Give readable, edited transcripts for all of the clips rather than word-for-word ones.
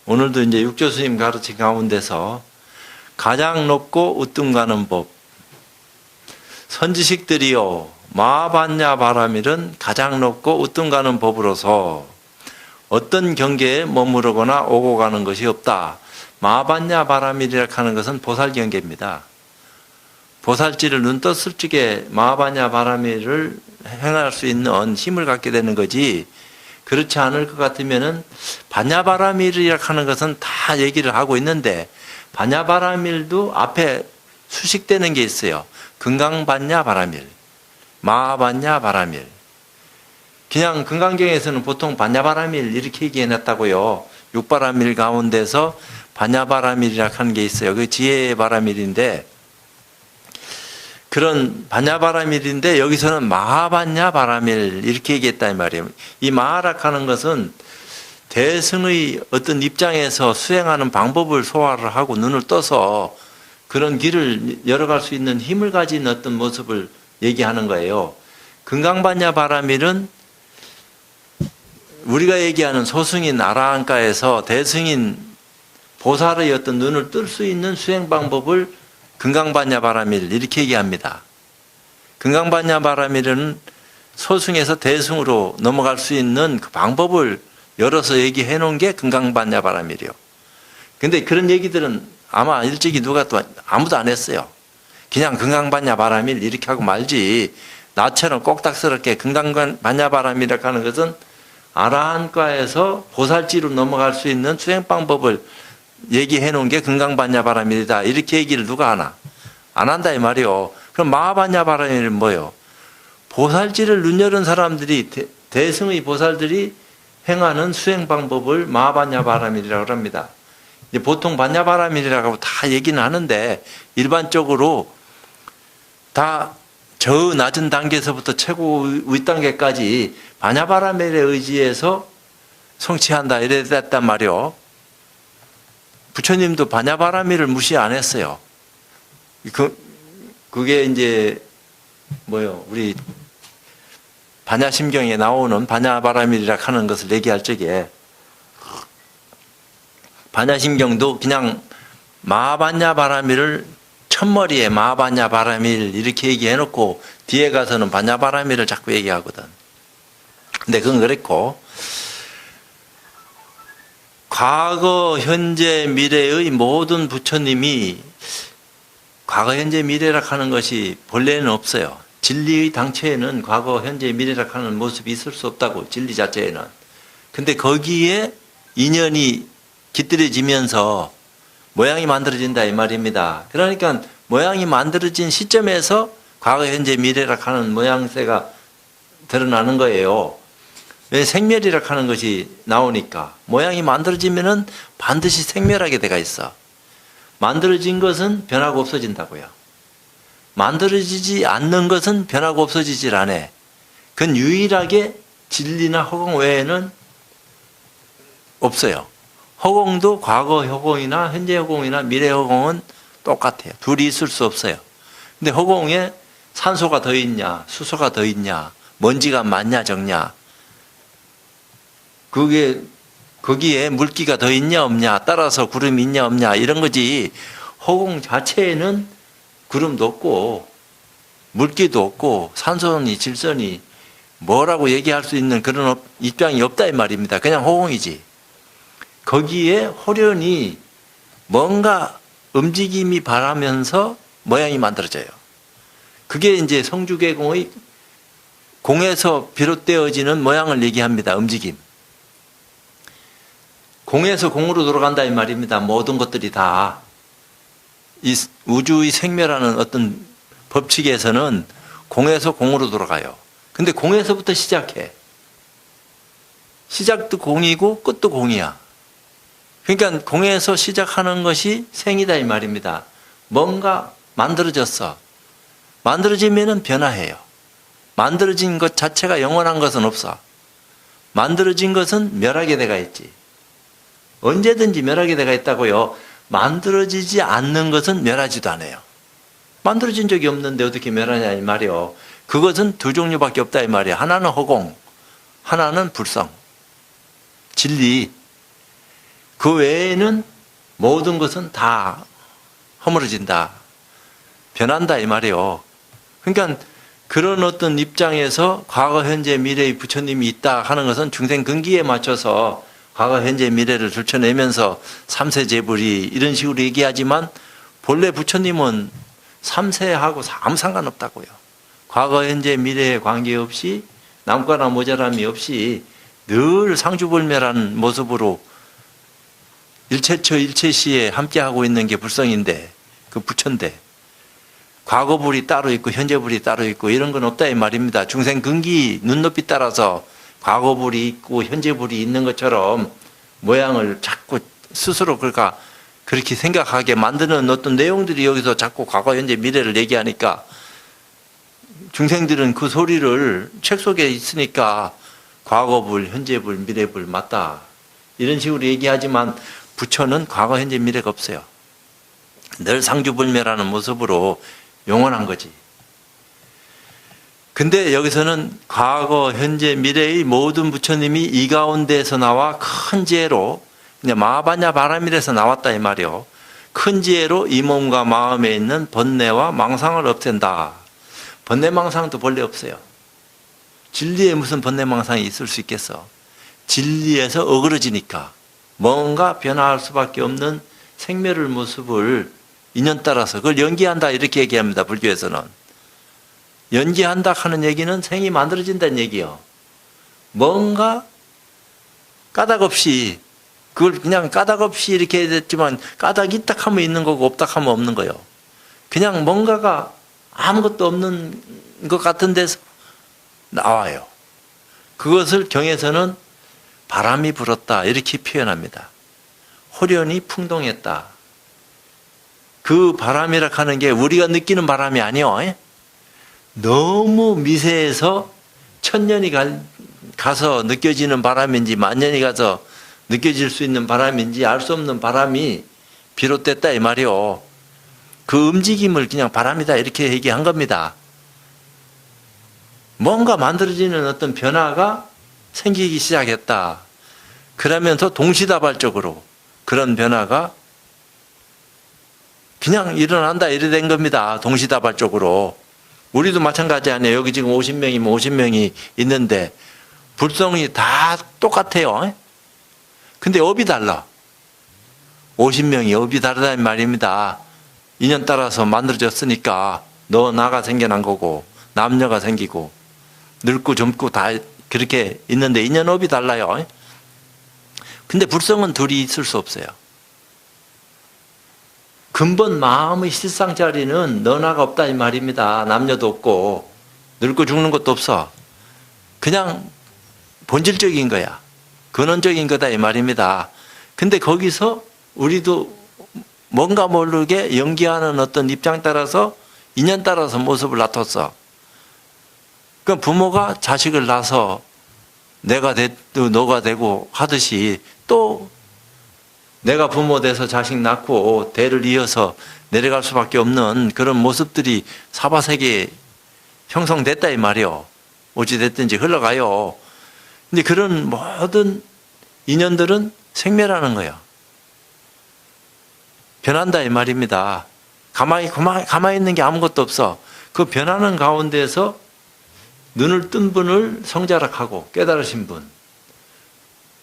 오늘도 이제 육조 스님 가르친 가운데서 가장 높고 우뚱 가는 법. 선지식들이요, 마반야 바라밀은 가장 높고 우뚱 가는 법으로서 어떤 경계에 머무르거나 오고 가는 것이 없다. 마반야 바라밀이라 하는 것은 보살 경계입니다. 보살지를 눈 떴을 적에 마반야 바라밀을 행할 수 있는 힘을 갖게 되는 거지, 그렇지 않을 것 같으면은 반야바라밀이라 하는 것은 다 얘기를 하고 있는데, 반야바라밀도 앞에 수식되는 게 있어요. 금강반야바라밀, 마반야바라밀. 그냥 금강경에서는 보통 반야바라밀 이렇게 얘기해놨다고요. 육바라밀 가운데서 반야바라밀이라 하는 게 있어요. 그 지혜의 바라밀인데, 그런 반야바라밀인데 여기서는 마하반야바라밀 이렇게 얘기했단 말이에요. 이 마하라 하는 것은 대승의 어떤 입장에서 수행하는 방법을 소화를 하고 눈을 떠서 그런 길을 열어갈 수 있는 힘을 가진 어떤 모습을 얘기하는 거예요. 금강반야바라밀은 우리가 얘기하는 소승인 아라한가에서 대승인 보살의 어떤 눈을 뜰 수 있는 수행 방법을 금강반야바라밀 이렇게 얘기합니다. 금강반야바라밀은 소승에서 대승으로 넘어갈 수 있는 그 방법을 열어서 얘기해 놓은 게 금강반야바라밀이요. 근데 그런 얘기들은 아마 일찍이 누가 또 아무도 안 했어요. 그냥 금강반야바라밀 이렇게 하고 말지, 나처럼 꼭딱스럽게 금강반야바라밀이라고 하는 것은 아라한과에서 보살지로 넘어갈 수 있는 수행 방법을 얘기해 놓은 게 금강반야바라밀이다 이렇게 얘기를 누가 하나? 안 한다 이 말이요. 그럼 마하반야바라밀은 뭐예요? 보살지를 눈 여는 사람들이, 대승의 보살들이 행하는 수행 방법을 마하반야바라밀이라고 합니다. 보통 반야바라밀이라고 다 얘기는 하는데, 일반적으로 다 저 낮은 단계에서부터 최고 윗단계까지 반야바라밀에 의지해서 성취한다 이래 됐단 말이요. 부처님도 반야바라밀을 무시 안 했어요. 그게 이제 뭐요? 우리 반야심경에 나오는 반야바라밀이라 하는 것을 얘기할 적에, 반야심경도 그냥 마반야바라밀을 첫머리에 마반야바라밀 이렇게 얘기해놓고 뒤에 가서는 반야바라밀을 자꾸 얘기하거든. 근데 그건 그랬고, 과거, 현재, 미래의 모든 부처님이, 과거, 현재, 미래라 하는 것이 본래는 없어요. 진리의 당초에는 과거, 현재, 미래라 하는 모습이 있을 수 없다고, 진리 자체에는. 근데 거기에 인연이 깃들여지면서 모양이 만들어진다 이 말입니다. 그러니까 모양이 만들어진 시점에서 과거, 현재, 미래라 하는 모양새가 드러나는 거예요. 왜? 생멸이라 하는 것이 나오니까. 모양이 만들어지면은 반드시 생멸하게 돼가 있어. 만들어진 것은 변하고 없어진다고요. 만들어지지 않는 것은 변하고 없어지질 않아. 그건 유일하게 진리나 허공 외에는 없어요. 허공도 과거 허공이나 현재 허공이나 미래 허공은 똑같아요. 둘이 있을 수 없어요. 근데 허공에 산소가 더 있냐, 수소가 더 있냐, 먼지가 많냐 적냐, 거기에 물기가 더 있냐 없냐, 따라서 구름이 있냐 없냐 이런 거지, 허공 자체에는 구름도 없고 물기도 없고 산소니 질소니 뭐라고 얘기할 수 있는 그런 입장이 없다 이 말입니다. 그냥 허공이지. 거기에 호련히 뭔가 움직임이 바라면서 모양이 만들어져요. 그게 이제 성주개공의 공에서 비롯되어지는 모양을 얘기합니다. 움직임. 공에서 공으로 돌아간다 이 말입니다. 모든 것들이 다. 이 우주의 생멸하는 어떤 법칙에서는 공에서 공으로 돌아가요. 근데 공에서부터 시작해. 시작도 공이고 끝도 공이야. 그러니까 공에서 시작하는 것이 생이다 이 말입니다. 뭔가 만들어졌어. 만들어지면은 변화해요. 만들어진 것 자체가 영원한 것은 없어. 만들어진 것은 멸하게 돼가 있지. 언제든지 멸하게 돼가 있다고요. 만들어지지 않는 것은 멸하지도 않아요. 만들어진 적이 없는데 어떻게 멸하냐 이 말이요. 그것은 두 종류밖에 없다 이 말이에요. 하나는 허공, 하나는 불성, 진리. 그 외에는 모든 것은 다 허물어진다. 변한다 이 말이에요. 그러니까 그런 어떤 입장에서 과거, 현재, 미래의 부처님이 있다 하는 것은 중생근기에 맞춰서 과거, 현재, 미래를 들춰내면서 삼세제불이 이런 식으로 얘기하지만 본래 부처님은 삼세하고 아무 상관없다고요. 과거, 현재, 미래에 관계없이 남과나 모자람이 없이 늘 상주불멸한 모습으로 일체처 일체시에 함께하고 있는 게 불성인데 그 부처인데 과거불이 따로 있고 현재불이 따로 있고 이런 건 없다 이 말입니다. 중생근기 눈높이 따라서 과거불이 있고 현재불이 있는 것처럼 모양을 자꾸 스스로 그렇게 생각하게 만드는 어떤 내용들이 여기서 자꾸 과거, 현재, 미래를 얘기하니까 중생들은 그 소리를 책 속에 있으니까 과거불, 현재불, 미래불 맞다. 이런 식으로 얘기하지만 부처는 과거, 현재, 미래가 없어요. 늘 상주불멸하는 모습으로 영원한 거지. 근데 여기서는 과거, 현재, 미래의 모든 부처님이 이 가운데에서 나와 큰 지혜로 그냥 마하바냐 바라밀에서 나왔다 이 말이요. 큰 지혜로 이 몸과 마음에 있는 번뇌와 망상을 없앤다. 번뇌 망상도 본래 없어요. 진리에 무슨 번뇌 망상이 있을 수 있겠어. 진리에서 어그러지니까 뭔가 변화할 수밖에 없는 생멸의 모습을 인연 따라서 그걸 연기한다 이렇게 얘기합니다. 불교에서는. 연기한다 하는 얘기는 생이 만들어진다는 얘기요. 뭔가 까닭 없이 그걸 그냥 까닭 없이 이렇게 됐지만 까닭이 있다 하면 있는 거고 없다 하면 없는 거예요. 그냥 뭔가가 아무것도 없는 것 같은 데서 나와요. 그것을 경에서는 바람이 불었다 이렇게 표현합니다. 호련히 풍동했다. 그 바람이라 하는 게 우리가 느끼는 바람이 아니요. 너무 미세해서 천년이 가서 느껴지는 바람인지 만년이 가서 느껴질 수 있는 바람인지 알 수 없는 바람이 비롯됐다 이 말이요. 그 움직임을 그냥 바람이다 이렇게 얘기한 겁니다. 뭔가 만들어지는 어떤 변화가 생기기 시작했다. 그러면서 동시다발적으로 그런 변화가 그냥 일어난다 이래 된 겁니다. 동시다발적으로. 우리도 마찬가지 아니에요. 여기 지금 50명이면 50명이 있는데 불성이 다 똑같아요. 근데 업이 달라. 50명이 업이 다르다는 말입니다. 인연 따라서 만들어졌으니까 너 나가 생겨난 거고 남녀가 생기고 늙고 젊고 다 그렇게 있는데 인연업이 달라요. 근데 불성은 둘이 있을 수 없어요. 근본 마음의 실상 자리는 너나가 없다 이 말입니다. 남녀도 없고 늙고 죽는 것도 없어. 그냥 본질적인 거야. 근원적인 거다 이 말입니다. 근데 거기서 우리도 뭔가 모르게 연기하는 어떤 입장 따라서 인연 따라서 모습을 나타났어. 그 부모가 자식을 낳아서 내가 되고 너가 되고 하듯이 또 내가 부모 돼서 자식 낳고 대를 이어서 내려갈 수밖에 없는 그런 모습들이 사바세계에 형성됐다 이 말이요. 어찌됐든지 흘러가요. 근데 그런 모든 인연들은 생멸하는 거예요. 변한다 이 말입니다. 가만히 있는 게 아무것도 없어. 그 변하는 가운데서 눈을 뜬 분을 성자락하고 깨달으신 분.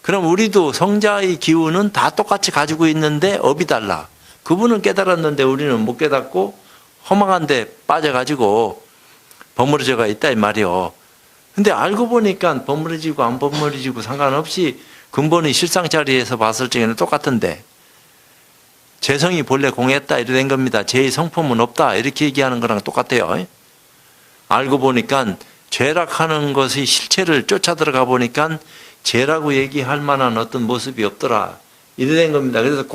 그럼 우리도 성자의 기운은 다 똑같이 가지고 있는데 업이 달라. 그분은 깨달았는데 우리는 못 깨닫고 허망한 데 빠져가지고 버무려져가 있다 이 말이요. 근데 알고 보니까 버무려지고 안 버무려지고 상관없이 근본의 실상 자리에서 봤을 적에는 똑같은데 재성이 본래 공했다 이래 된 겁니다. 죄의 성품은 없다 이렇게 얘기하는 거랑 똑같아요. 알고 보니까 죄락하는 것의 실체를 쫓아 들어가 보니까 죄라고 얘기할 만한 어떤 모습이 없더라 이래 된 겁니다. 그래서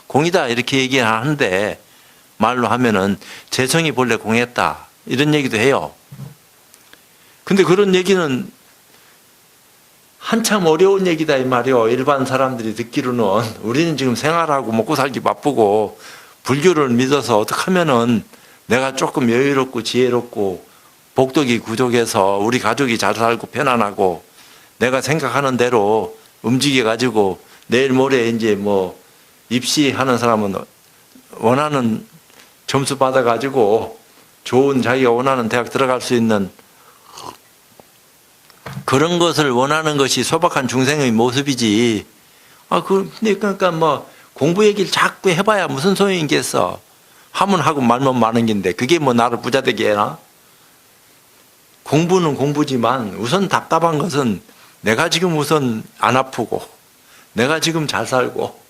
공이다 이렇게 얘기하는데 말로 하면은 재성이 본래 공했다 이런 얘기도 해요. 근데 그런 얘기는 한참 어려운 얘기다 이 말이요. 일반 사람들이 듣기로는 우리는 지금 생활하고 먹고 살기 바쁘고 불교를 믿어서 어떻게 하면은 내가 조금 여유롭고 지혜롭고 복덕이 구족해서 우리 가족이 잘 살고 편안하고 내가 생각하는 대로 움직여 가지고 내일 모레 이제 뭐 입시하는 사람은 원하는 점수 받아가지고 좋은 자기가 원하는 대학 들어갈 수 있는 그런 것을 원하는 것이 소박한 중생의 모습이지. 그러니까 뭐 공부 얘기를 자꾸 해봐야 무슨 소용이겠어. 하면 하고 말면 마는 긴데 그게 뭐 나를 부자 되게 해나? 공부는 공부지만 우선 답답한 것은 내가 지금 우선 안 아프고 내가 지금 잘 살고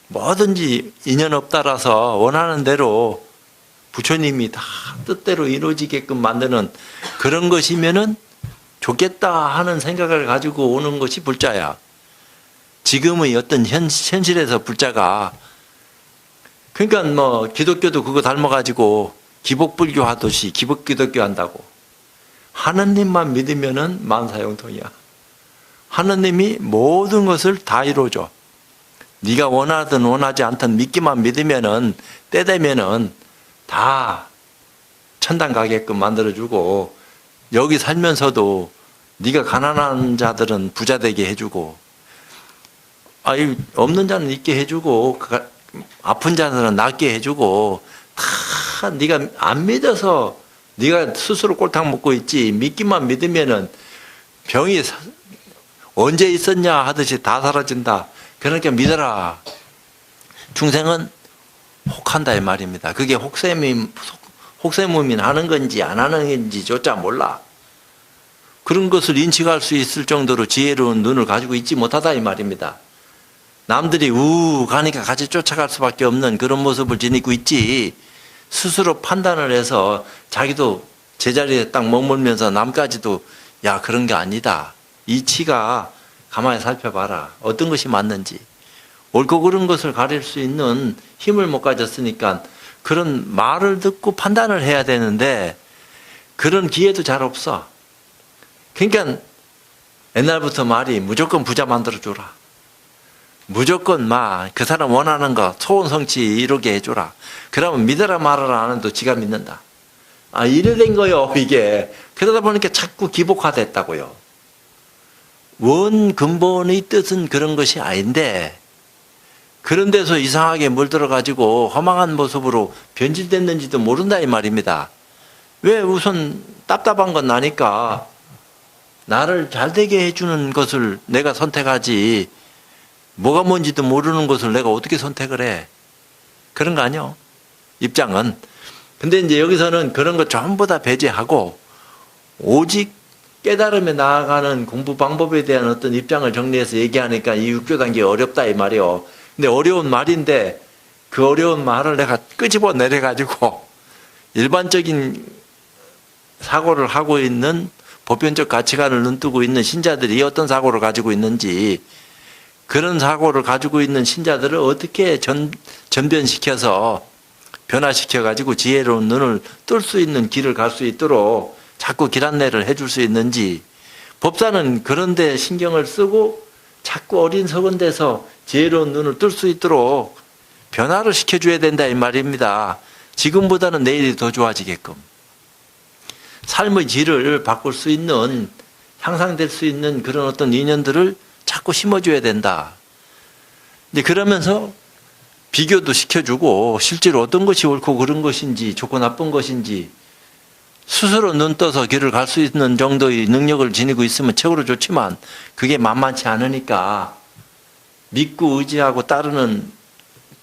뭐든지 인연 없다라서 원하는 대로 부처님이 다 뜻대로 이루어지게끔 만드는 그런 것이면은 좋겠다 하는 생각을 가지고 오는 것이 불자야. 지금의 어떤 현실에서 불자가 그러니까 뭐 기독교도 그거 닮아가지고 기복불교 하듯이 기복기독교 한다고. 하느님만 믿으면은 만사형통이야. 하느님이 모든 것을 다 이루어줘. 네가 원하든 원하지 않든 믿기만 믿으면은 때 되면은 다 천당 가게끔 만들어주고 여기 살면서도 네가 가난한 자들은 부자 되게 해주고 없는 자는 있게 해주고 아픈 자들은 낫게 해주고 다 네가 안 믿어서 네가 스스로 꼴탕 먹고 있지 믿기만 믿으면은 병이 언제 있었냐 하듯이 다 사라진다. 그러니까 믿어라. 중생은 혹한다 이 말입니다. 그게 혹세무민 하는 건지 안 하는 건지조차 몰라. 그런 것을 인식할 수 있을 정도로 지혜로운 눈을 가지고 있지 못하다 이 말입니다. 남들이 가니까 같이 쫓아갈 수밖에 없는 그런 모습을 지니고 있지 스스로 판단을 해서 자기도 제자리에 딱 머물면서 남까지도 야 그런 게 아니다. 이치가 가만히 살펴봐라. 어떤 것이 맞는지. 옳고 그른 것을 가릴 수 있는 힘을 못 가졌으니까 그런 말을 듣고 판단을 해야 되는데 그런 기회도 잘 없어. 그러니까 옛날부터 말이 무조건 부자 만들어줘라. 무조건 그 사람 원하는 거 소원 성취 이루게 해줘라. 그러면 믿어라 말아라 안 해도 지가 믿는다. 이래 된 거요 이게. 그러다 보니까 자꾸 기복화됐다고요. 원 근본의 뜻은 그런 것이 아닌데 그런 데서 이상하게 물들어가지고 허망한 모습으로 변질됐는지도 모른다 이 말입니다. 왜 우선 답답한 건 나니까 나를 잘되게 해주는 것을 내가 선택하지 뭐가 뭔지도 모르는 것을 내가 어떻게 선택을 해. 그런 거 아니요. 입장은. 근데 이제 여기서는 그런 거 전부 다 배제하고 오직 깨달음에 나아가는 공부 방법에 대한 어떤 입장을 정리해서 얘기하니까 이 육조 단계 어렵다 이 말이요. 근데 어려운 말인데 그 어려운 말을 내가 끄집어 내려가지고 일반적인 사고를 하고 있는 보편적 가치관을 눈뜨고 있는 신자들이 어떤 사고를 가지고 있는지 그런 사고를 가지고 있는 신자들을 어떻게 전변시켜서 변화시켜가지고 지혜로운 눈을 뜰 수 있는 길을 갈 수 있도록 자꾸 길 안내를 해줄 수 있는지 법사는 그런 데 신경을 쓰고 자꾸 어린석은 데서 지혜로운 눈을 뜰 수 있도록 변화를 시켜줘야 된다 이 말입니다. 지금보다는 내일이 더 좋아지게끔 삶의 질을 바꿀 수 있는 향상될 수 있는 그런 어떤 인연들을 자꾸 심어줘야 된다. 근데 그러면서 비교도 시켜주고 실제로 어떤 것이 옳고 그른 것인지 좋고 나쁜 것인지 스스로 눈 떠서 길을 갈 수 있는 정도의 능력을 지니고 있으면 최고로 좋지만 그게 만만치 않으니까 믿고 의지하고 따르는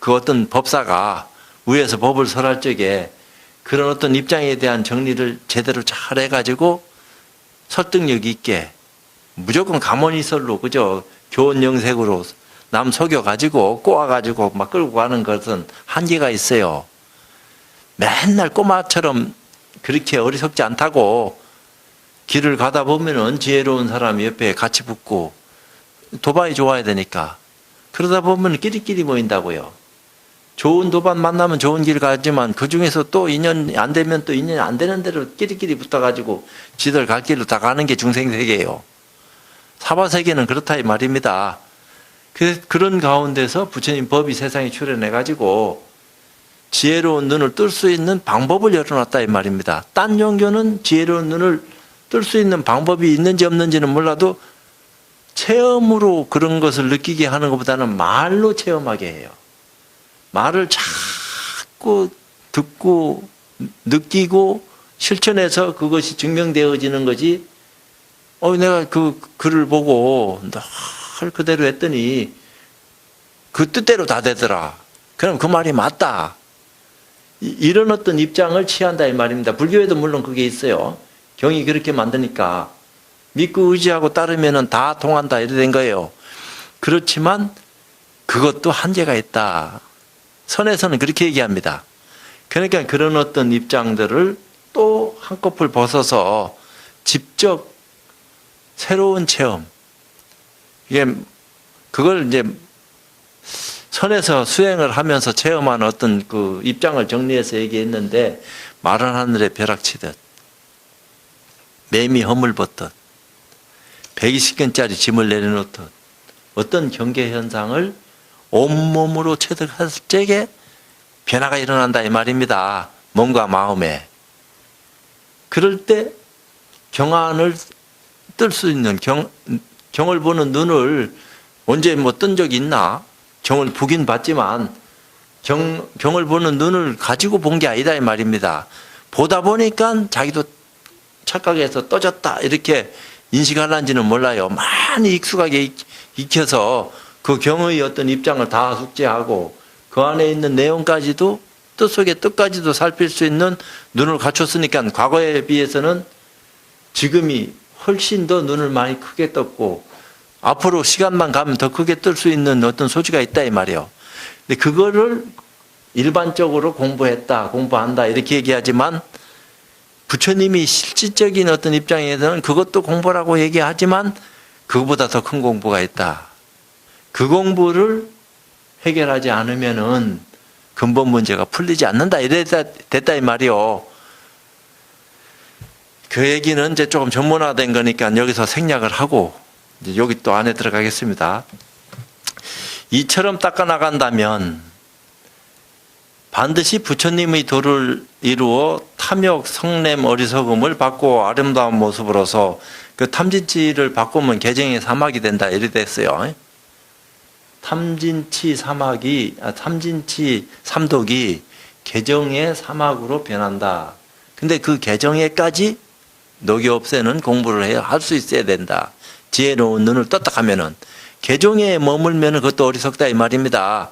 그 어떤 법사가 위에서 법을 설할 적에 그런 어떤 입장에 대한 정리를 제대로 잘 해가지고 설득력 있게 무조건 가모니설로 그저 교원 영색으로 남 속여가지고 꼬아가지고 막 끌고 가는 것은 한계가 있어요. 맨날 꼬마처럼 그렇게 어리석지 않다고 길을 가다 보면은 지혜로운 사람이 옆에 같이 붙고 도반이 좋아야 되니까 그러다 보면 끼리끼리 모인다고요. 좋은 도반 만나면 좋은 길 가지만 그 중에서 또 인연 안 되면 또 인연이 안 되는 대로 끼리끼리 붙어가지고 지들 갈 길로 다 가는 게 중생세계예요. 사바세계는 그렇다 이 말입니다. 그런 가운데서 부처님 법이 세상에 출현해가지고 지혜로운 눈을 뜰 수 있는 방법을 열어놨다 이 말입니다. 딴 종교는 지혜로운 눈을 뜰 수 있는 방법이 있는지 없는지는 몰라도 체험으로 그런 것을 느끼게 하는 것보다는 말로 체험하게 해요. 말을 자꾸 듣고 느끼고 실천해서 그것이 증명되어지는 거지. 내가 그 글을 보고 늘 그대로 했더니 그 뜻대로 다 되더라. 그럼 그 말이 맞다. 이런 어떤 입장을 취한다 이 말입니다. 불교에도 물론 그게 있어요. 경이 그렇게 만드니까 믿고 의지하고 따르면은 다 통한다 이래 된 거예요. 그렇지만 그것도 한계가 있다. 선에서는 그렇게 얘기합니다. 그러니까 그런 어떤 입장들을 또 한꺼풀 벗어서 직접 새로운 체험, 그걸 이제 선에서 수행을 하면서 체험한 어떤 그 입장을 정리해서 얘기했는데, 마른 하늘에 벼락치듯 매미 허물 벗듯 120견짜리 짐을 내려놓듯 어떤 경계 현상을 온몸으로 체득했을 적에 변화가 일어난다 이 말입니다. 몸과 마음에. 그럴 때 경안을 뜰 수 있는 경을 보는 눈을 언제 뜬 적이 있나? 경을 보긴 봤지만 경을 보는 눈을 가지고 본 게 아니다 이 말입니다. 보다 보니까 자기도 착각해서 떠졌다 이렇게 인식하는지는 몰라요. 많이 익숙하게 익혀서 그 경의 어떤 입장을 다 숙지하고 그 안에 있는 내용까지도 뜻 속의 뜻까지도 살필 수 있는 눈을 갖췄으니까 과거에 비해서는 지금이 훨씬 더 눈을 많이 크게 떴고 앞으로 시간만 가면 더 크게 뜰 수 있는 어떤 소지가 있다 이 말이에요. 근데 그거를 일반적으로 공부한다 이렇게 얘기하지만 부처님이 실질적인 어떤 입장에서는 그것도 공부라고 얘기하지만 그것보다 더 큰 공부가 있다. 그 공부를 해결하지 않으면은 근본 문제가 풀리지 않는다 이래 됐다 이 말이요. 그 얘기는 이제 조금 전문화된 거니까 여기서 생략을 하고 이제 여기 또 안에 들어가겠습니다. 이처럼 닦아 나간다면 반드시 부처님의 도를 이루어 탐욕, 성냄, 어리석음을 받고 아름다운 모습으로서 그 탐진치를 바꾸면 개정의 사막이 된다 이래 됐어요. 탐진치 삼독이 개정의 사막으로 변한다. 근데 그 개정에까지 녹여 없애는 공부를 해야 할 수 있어야 된다. 지혜로운 눈을 떴다 하면은 개정에 머물면 그것도 어리석다 이 말입니다.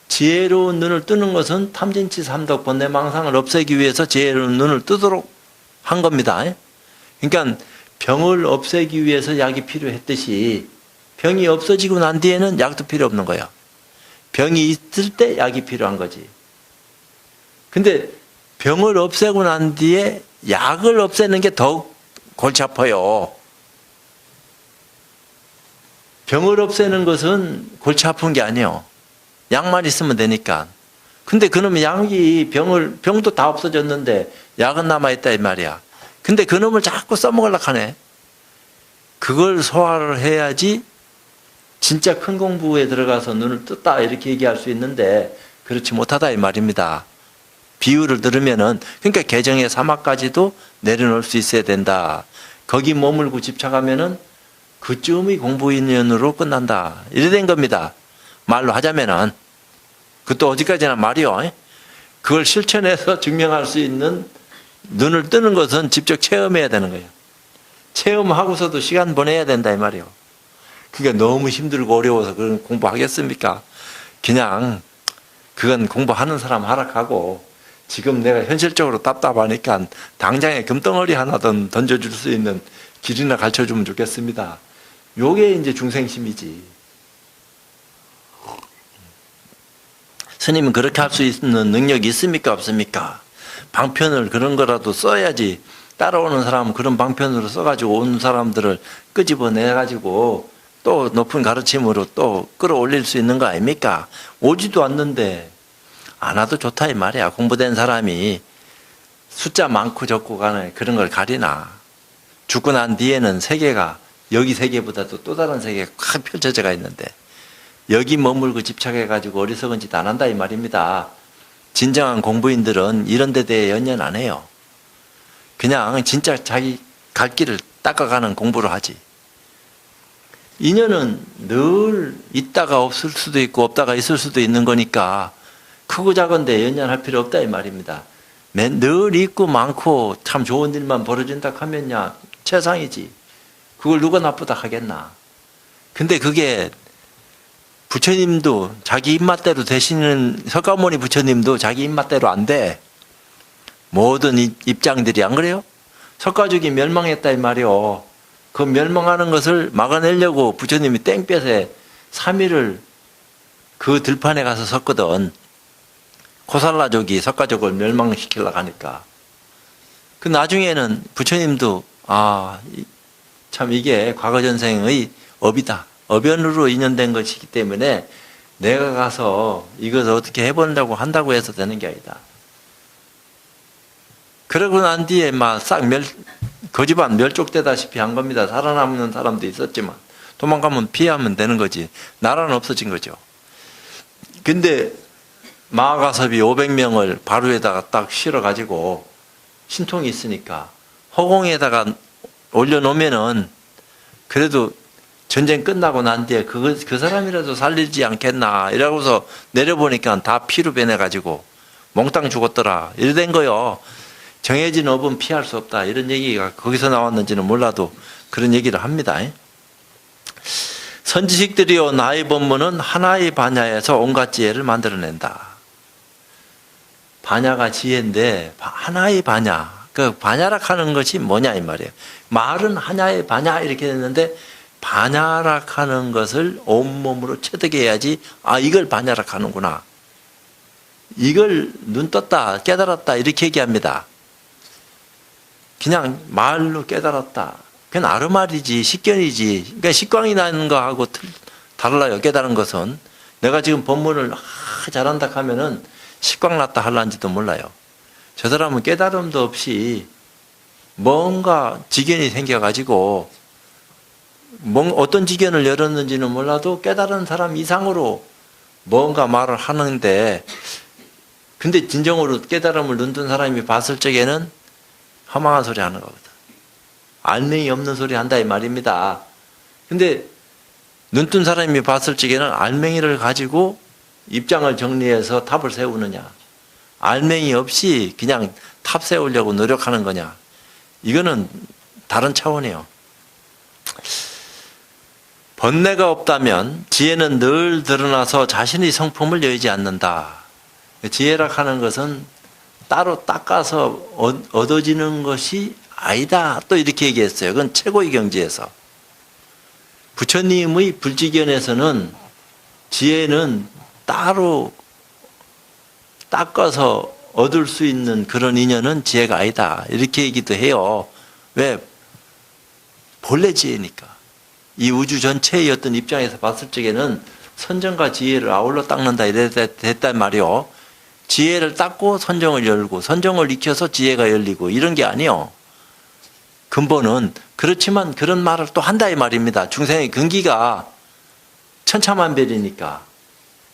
지혜로운 눈을 뜨는 것은 탐진치 삼독 번뇌망상을 없애기 위해서 지혜로운 눈을 뜨도록 한 겁니다. 그러니까 병을 없애기 위해서 약이 필요했듯이 병이 없어지고 난 뒤에는 약도 필요 없는 거예요. 병이 있을 때 약이 필요한 거지. 근데 병을 없애고 난 뒤에 약을 없애는 게 더욱 골치 아파요. 병을 없애는 것은 골치 아픈 게 아니에요. 약만 있으면 되니까. 근데 그놈의 약이 병도 다 없어졌는데 약은 남아있다 이 말이야. 근데 그놈을 자꾸 써먹으려고 하네. 그걸 소화를 해야지 진짜 큰 공부에 들어가서 눈을 떴다 이렇게 얘기할 수 있는데 그렇지 못하다 이 말입니다. 비유를 들으면은 그러니까 개정의 사막까지도 내려놓을 수 있어야 된다. 거기 머물고 집착하면은 그쯤의 공부인연으로 끝난다. 이래 된 겁니다. 말로 하자면은 그것도 어디까지나 말이요. 그걸 실천해서 증명할 수 있는 눈을 뜨는 것은 직접 체험해야 되는 거예요. 체험하고서도 시간 보내야 된다 이 말이에요. 그러니까 너무 힘들고 어려워서 그런 공부하겠습니까? 그냥 그건 공부하는 사람 하락하고 지금 내가 현실적으로 답답하니까 당장에 금덩어리 하나 던져줄 수 있는 길이나 가르쳐주면 좋겠습니다. 요게 이제 중생심이지. 스님은 그렇게 할 수 있는 능력이 있습니까? 없습니까? 방편을 그런 거라도 써야지. 따라오는 사람은 그런 방편으로 써가지고 온 사람들을 끄집어내가지고 또 높은 가르침으로 또 끌어올릴 수 있는 거 아닙니까? 오지도 않는데 안 와도 좋다 이 말이야. 공부된 사람이 숫자 많고 적고 간에 그런 걸 가리나. 죽고 난 뒤에는 세계가 여기 세계보다도 또 다른 세계가 확 펼쳐져가 있는데 여기 머물고 집착해가지고 어리석은 짓 안 한다 이 말입니다. 진정한 공부인들은 이런 데 대해 연연 안 해요. 그냥 진짜 자기 갈 길을 닦아가는 공부를 하지. 인연은 늘 있다가 없을 수도 있고 없다가 있을 수도 있는 거니까 크고 작은데 연연할 필요 없다 이 말입니다. 늘 있고 많고 참 좋은 일만 벌어진다 하면야 최상이지. 그걸 누가 나쁘다 하겠나. 근데 그게 부처님도 자기 입맛대로 되시는 석가모니 부처님도 자기 입맛대로 안 돼. 모든 입장들이 안 그래요? 석가족이 멸망했다 이 말이요. 그 멸망하는 것을 막아내려고 부처님이 땡볕에 3일을 그 들판에 가서 섰거든. 코살라족이 석가족을 멸망시키려고 하니까. 그 나중에는 부처님도 참 이게 과거 전생의 업이다. 업연으로 인연된 것이기 때문에 내가 가서 이것을 어떻게 해본다고 한다고 해서 되는 게 아니다. 그러고 난 뒤에 그 집안 멸족되다시피 한 겁니다. 살아남는 사람도 있었지만 도망가면 피하면 되는 거지. 나라는 없어진 거죠. 근데 마가섭이 500명을 바루에다가 딱 실어가지고 신통이 있으니까 허공에다가 올려놓으면은 그래도 전쟁 끝나고 난 뒤에 그 사람이라도 살리지 않겠나 이러고서 내려보니까 다 피로 변해가지고 몽땅 죽었더라. 이래 된 거요. 정해진 업은 피할 수 없다. 이런 얘기가 거기서 나왔는지는 몰라도 그런 얘기를 합니다. 선지식들이요 나의 법문은 하나의 반야에서 온갖 지혜를 만들어낸다. 반야가 지혜인데 하나의 반야. 그 반야락 하는 것이 뭐냐 이 말이에요. 말은 하나의 반야 이렇게 됐는데 반야락 하는 것을 온몸으로 체득해야지 이걸 반야락 하는구나. 이걸 눈 떴다 깨달았다 이렇게 얘기합니다. 그냥 말로 깨달았다. 그건 아르말이지 식견이지. 그러니까 식광이 나는 거하고 달라요. 깨달은 것은. 내가 지금 법문을 잘한다 하면은 식광 났다 할란지도 몰라요. 저 사람은 깨달음도 없이 뭔가 지견이 생겨가지고 어떤 지견을 열었는지는 몰라도 깨달은 사람 이상으로 뭔가 말을 하는데 근데 진정으로 깨달음을 눈뜬 사람이 봤을 적에는 허망한 소리 하는 거거든. 알맹이 없는 소리 한다 이 말입니다. 근데 눈뜬 사람이 봤을 적에는 알맹이를 가지고 입장을 정리해서 탑을 세우느냐. 알맹이 없이 그냥 탑 세우려고 노력하는 거냐. 이거는 다른 차원이에요. 번뇌가 없다면 지혜는 늘 드러나서 자신의 성품을 여의지 않는다. 지혜라 하는 것은 따로 닦아서 얻어지는 것이 아니다. 또 이렇게 얘기했어요. 그건 최고의 경지에서. 부처님의 불지견에서는 지혜는 따로 닦아서 얻을 수 있는 그런 인연은 지혜가 아니다. 이렇게 얘기도 해요. 왜? 본래 지혜니까. 이 우주 전체의 어떤 입장에서 봤을 적에는 선정과 지혜를 아울러 닦는다 이랬단 말이요. 지혜를 닦고 선정을 열고 선정을 익혀서 지혜가 열리고 이런 게 아니요. 근본은 그렇지만 그런 말을 또 한다 이 말입니다. 중생의 근기가 천차만별이니까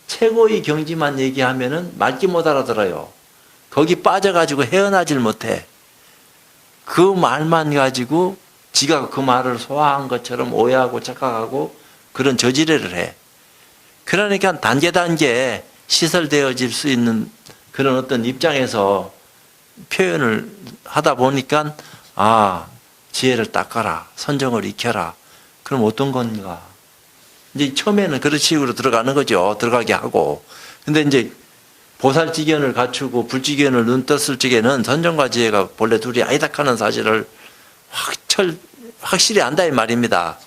최고의 경지만 얘기하면은 말귀 못 알아들어요. 거기 빠져가지고 헤어나질 못해. 그 말만 가지고 지가 그 말을 소화한 것처럼 오해하고 착각하고 그런 저지레를 해. 그러니까 단계 시설되어질 수 있는 그런 어떤 입장에서 표현을 하다 보니까 지혜를 닦아라. 선정을 익혀라. 그럼 어떤 건가? 이제 처음에는 그런 식으로 들어가는 거죠. 들어가게 하고. 근데 이제 보살지견을 갖추고 불지견을 눈 떴을 적에는 선정과 지혜가 본래 둘이 아니다 하는 사실을 확실히 안다 이 말입니다.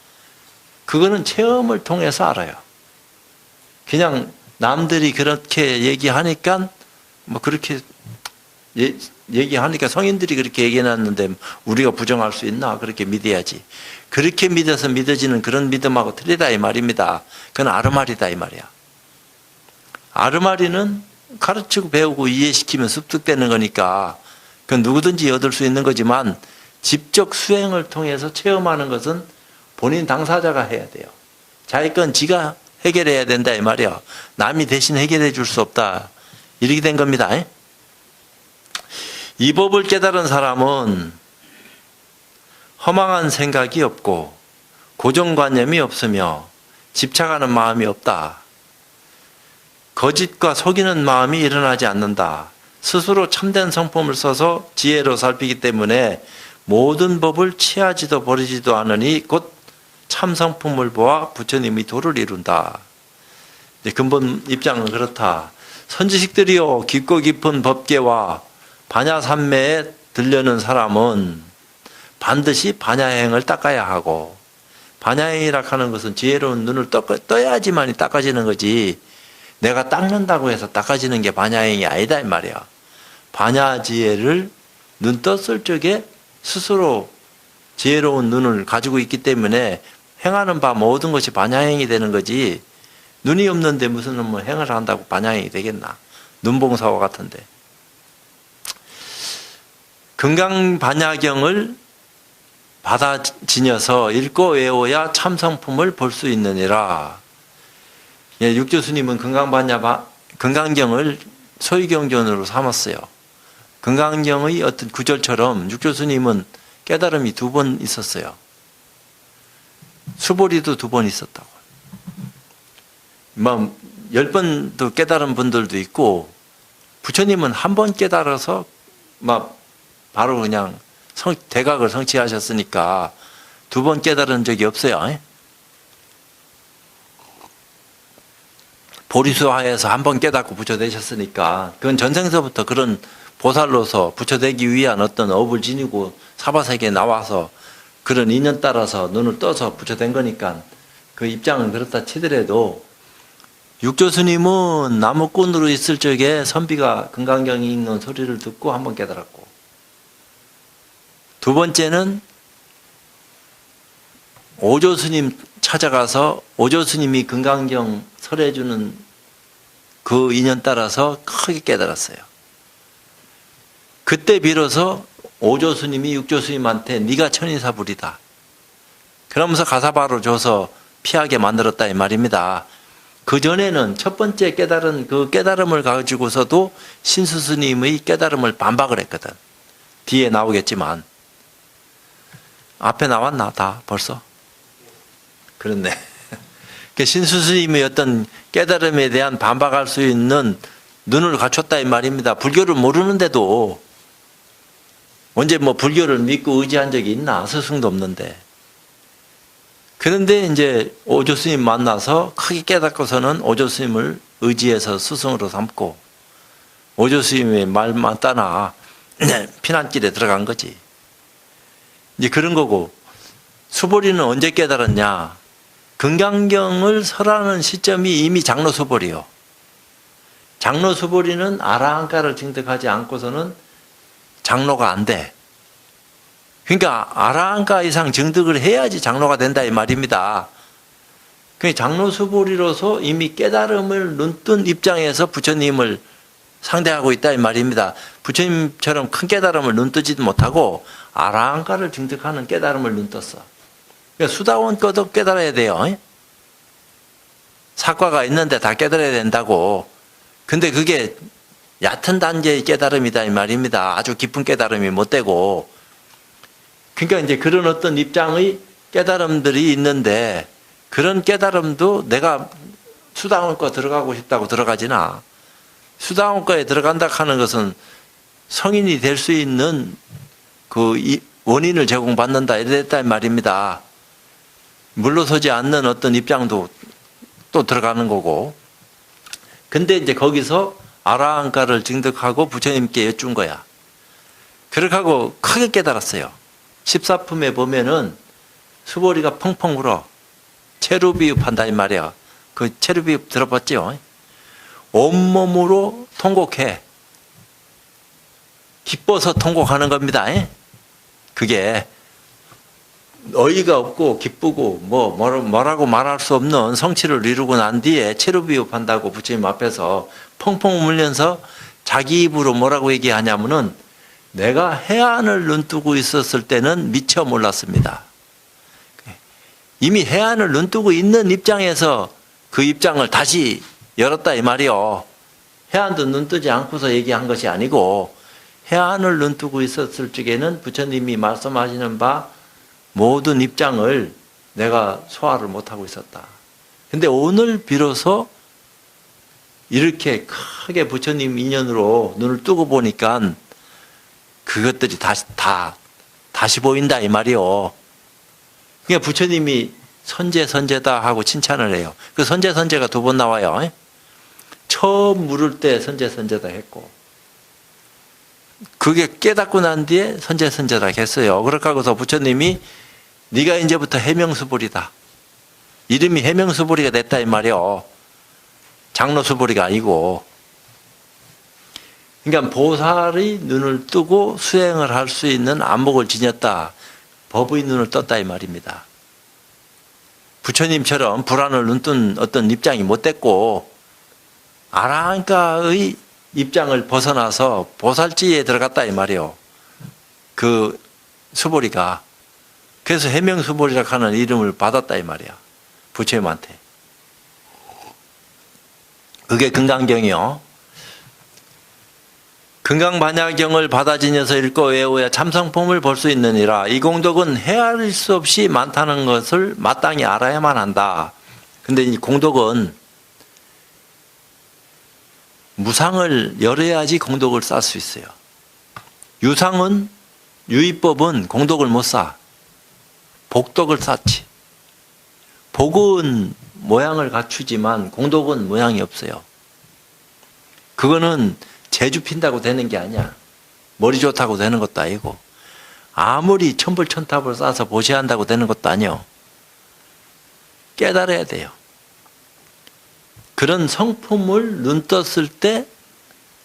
그거는 체험을 통해서 알아요. 그냥 남들이 그렇게 얘기하니까 그렇게 얘기하니까 성인들이 그렇게 얘기해놨는데 우리가 부정할 수 있나? 그렇게 믿어야지. 그렇게 믿어서 믿어지는 그런 믿음하고 틀리다 이 말입니다. 그건 아르마리다 이 말이야. 아르마리는 가르치고 배우고 이해시키면 습득되는 거니까 그건 누구든지 얻을 수 있는 거지만 직접 수행을 통해서 체험하는 것은 본인 당사자가 해야 돼요. 자기 건 지가 해결해야 된다 이 말이야. 남이 대신 해결해 줄 수 없다. 이렇게 된 겁니다. 이 법을 깨달은 사람은 허망한 생각이 없고 고정관념이 없으며 집착하는 마음이 없다. 거짓과 속이는 마음이 일어나지 않는다. 스스로 참된 성품을 써서 지혜로 살피기 때문에 모든 법을 취하지도 버리지도 않으니 곧 참성품을 보아 부처님의 도를 이룬다. 근본 입장은 그렇다. 선지식들이요 깊고 깊은 법계와 반야삼매에 들려는 사람은 반드시 반야행을 닦아야 하고, 반야행이라 하는 것은 지혜로운 눈을 떠야지만이 닦아지는 거지, 내가 닦는다고 해서 닦아지는 게 반야행이 아니다 이 말이야. 반야지혜를 눈 떴을 적에 스스로 지혜로운 눈을 가지고 있기 때문에 행하는 바 모든 것이 반야행이 되는 거지, 눈이 없는데 무슨 뭐 행을 한다고 반야행이 되겠나. 눈봉사와 같은데. 금강반야경을 받아 지녀서 읽고 외워야 참성품을 볼 수 있느니라. 예, 육조스님은 금강경을 소위경전으로 삼았어요. 금강경의 어떤 구절처럼 육조스님은 깨달음이 2번 있었어요. 수보리도 2번 있었다고. 뭐 10번도 깨달은 분들도 있고, 부처님은 1번 깨달아서 막 바로 그냥 대각을 성취하셨으니까 2번 깨달은 적이 없어요. 보리수하에서 1번 깨닫고 부처 되셨으니까 그건 전생서부터 그런 보살로서 부처 되기 위한 어떤 업을 지니고 사바세계에 나와서 그런 인연 따라서 눈을 떠서 부처 된 거니까 그 입장은 그렇다 치더라도, 육조스님은 나무꾼으로 있을 적에 선비가 금강경이 있는 소리를 듣고 1번 깨달았고, 2번째는 오조스님 찾아가서 오조스님이 금강경 설해주는 그 인연 따라서 크게 깨달았어요. 그때 비로소 오조스님이 육조스님한테 네가 천인사불이다 그러면서 가사바로 줘서 피하게 만들었다 이 말입니다. 그 전에는 첫 번째 깨달은 그 깨달음을 가지고서도 신수스님의 깨달음을 반박을 했거든. 뒤에 나오겠지만. 앞에 나왔나 다 벌써? 그렇네. 신수스님의 어떤 깨달음에 대한 반박할 수 있는 눈을 갖췄다 이 말입니다. 불교를 모르는데도 언제 뭐 불교를 믿고 의지한 적이 있나? 스승도 없는데. 그런데 이제 오조스님 만나서 크게 깨닫고서는 오조스님을 의지해서 스승으로 삼고 오조스님의 말만 따나 피난길에 들어간 거지. 이제 그런 거고, 수보리는 언제 깨달았냐? 금강경을 설하는 시점이 이미 장로수보리요. 장로수보리는 아라한가를 증득하지 않고서는 장로가 안 돼. 그러니까 아라한가 이상 증득을 해야지 장로가 된다 이 말입니다. 그러니까 장로수보리로서 이미 깨달음을 눈뜬 입장에서 부처님을 상대하고 있다 이 말입니다. 부처님처럼 큰 깨달음을 눈뜨지도 못하고 아라한가를 증득하는 깨달음을 눈떴어. 그러니까 수다원 거도 깨달아야 돼요. 사과가 있는데 다 깨달아야 된다고. 근데 그게 얕은 단계의 깨달음이다 이 말입니다. 아주 깊은 깨달음이 못 되고. 그러니까 이제 그런 어떤 입장의 깨달음들이 있는데, 그런 깨달음도 내가 수다원과 들어가고 싶다고 들어가지나, 수다원과에 들어간다 하는 것은 성인이 될 수 있는 그 원인을 제공받는다 이랬다 말입니다. 물러서지 않는 어떤 입장도 또 들어가는 거고. 근데 이제 거기서 아라한가를 증득하고 부처님께 여쭌 거야. 그렇게 하고 크게 깨달았어요. 14품에 보면은 수보리가 펑펑 울어. 체루비읍 한다 이 말이야. 그 체루비읍 들어봤죠? 온몸으로 통곡해. 기뻐서 통곡하는 겁니다. 그게 어이가 없고 기쁘고 뭐라고 말할 수 없는 성취를 이루고 난 뒤에 체루비읍 한다고 부처님 앞에서 펑펑 울면서 자기 입으로 뭐라고 얘기하냐면은, 내가 해안을 눈뜨고 있었을 때는 미처 몰랐습니다. 이미 해안을 눈뜨고 있는 입장에서 그 입장을 다시 열었다 이 말이요. 해안도 눈뜨지 않고서 얘기한 것이 아니고, 해안을 눈뜨고 있었을 적에는 부처님이 말씀하시는 바 모든 입장을 내가 소화를 못하고 있었다. 근데 오늘 비로소 이렇게 크게 부처님 인연으로 눈을 뜨고 보니까 그것들이 다시 보인다 이 말이요. 그러니까 부처님이 선제다 하고 칭찬을 해요. 그 선제가 두 번 나와요. 처음 물을 때 선제다 했고, 그게 깨닫고 난 뒤에 선제다 했어요. 그렇게 하고서 부처님이 네가 이제부터 해명수보리다. 이름이 해명수보리가 됐다 이 말이요. 장로수보리가 아니고. 그러니까 보살이 눈을 뜨고 수행을 할 수 있는 안목을 지녔다. 법의 눈을 떴다 이 말입니다. 부처님처럼 불안을 눈뜬 어떤 입장이 못 됐고 아라한가의 입장을 벗어나서 보살지에 들어갔다 이 말이요. 그 수보리가. 그래서 해명수보리라고 하는 이름을 받았다 이 말이야. 부처님한테. 그게 금강경이요. 금강반야경을 받아 지녀서 읽고 외워야 참성품을 볼 수 있느니라. 이 공덕은 헤아릴 수 없이 많다는 것을 마땅히 알아야만 한다. 근데 이 공덕은 무상을 열어야지 공덕을 쌓을 수 있어요. 유의법은 공덕을 못 쌓아. 복덕을 쌓지. 복은 모양을 갖추지만 공덕은 모양이 없어요. 그거는 재주 핀다고 되는 게 아니야. 머리 좋다고 되는 것도 아니고 아무리 천불천탑을 쌓아서 보시한다고 되는 것도 아니요. 깨달아야 돼요. 그런 성품을 눈 떴을 때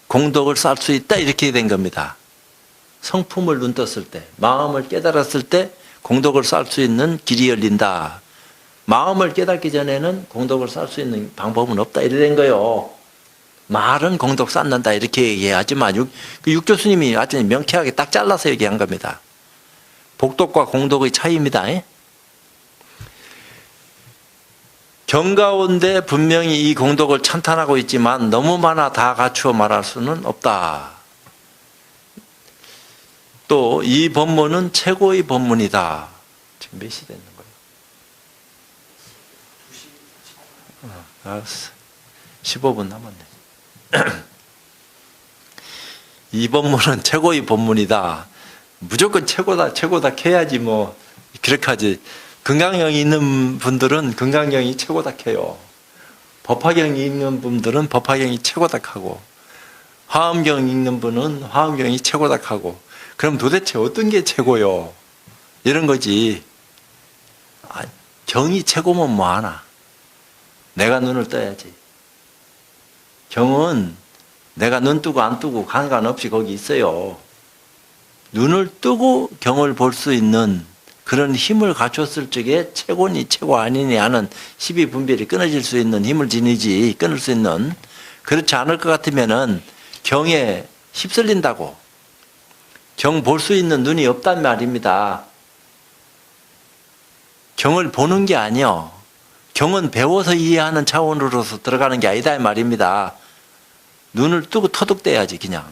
공덕을 쌓을 수 있다 이렇게 된 겁니다. 성품을 눈 떴을 때, 마음을 깨달았을 때 공덕을 쌓을 수 있는 길이 열린다. 마음을 깨닫기 전에는 공덕을 쌓을 수 있는 방법은 없다 이래 된 거예요. 말은 공덕 쌓는다 이렇게 얘기하지만 육조스님이 아주 명쾌하게 딱 잘라서 얘기한 겁니다. 복덕과 공덕의 차이입니다. 경 가운데 분명히 이 공덕을 찬탄하고 있지만 너무 많아 다 갖추어 말할 수는 없다. 또 이 법문은 최고의 법문이다. 지금 몇 시 됐는 거예요? 알았어. 15분 남았네. 이 법문은 최고의 법문이다. 무조건 최고다 캐야지 뭐 그렇게 하지. 금강경이 있는 분들은 금강경이 최고다 캐요. 법화경이 있는 분들은 법화경이 최고다 하고 화엄경 있는 분은 화엄경이 최고다 하고 그럼 도대체 어떤 게 최고요? 이런 거지. 경이 최고면 뭐하나? 내가 눈을 떠야지. 경은 내가 눈 뜨고 안 뜨고 상관없이 거기 있어요. 눈을 뜨고 경을 볼 수 있는 그런 힘을 갖췄을 적에 최고니 최고 아니니 하는 시비분별이 끊어질 수 있는 힘을 지니지 끊을 수 있는. 그렇지 않을 것 같으면은 경에 휩쓸린다고. 경 볼 수 있는 눈이 없단 말입니다. 경을 보는 게 아니요. 경은 배워서 이해하는 차원으로서 들어가는 게 아니다 이 말입니다. 눈을 뜨고 터득돼야지 그냥.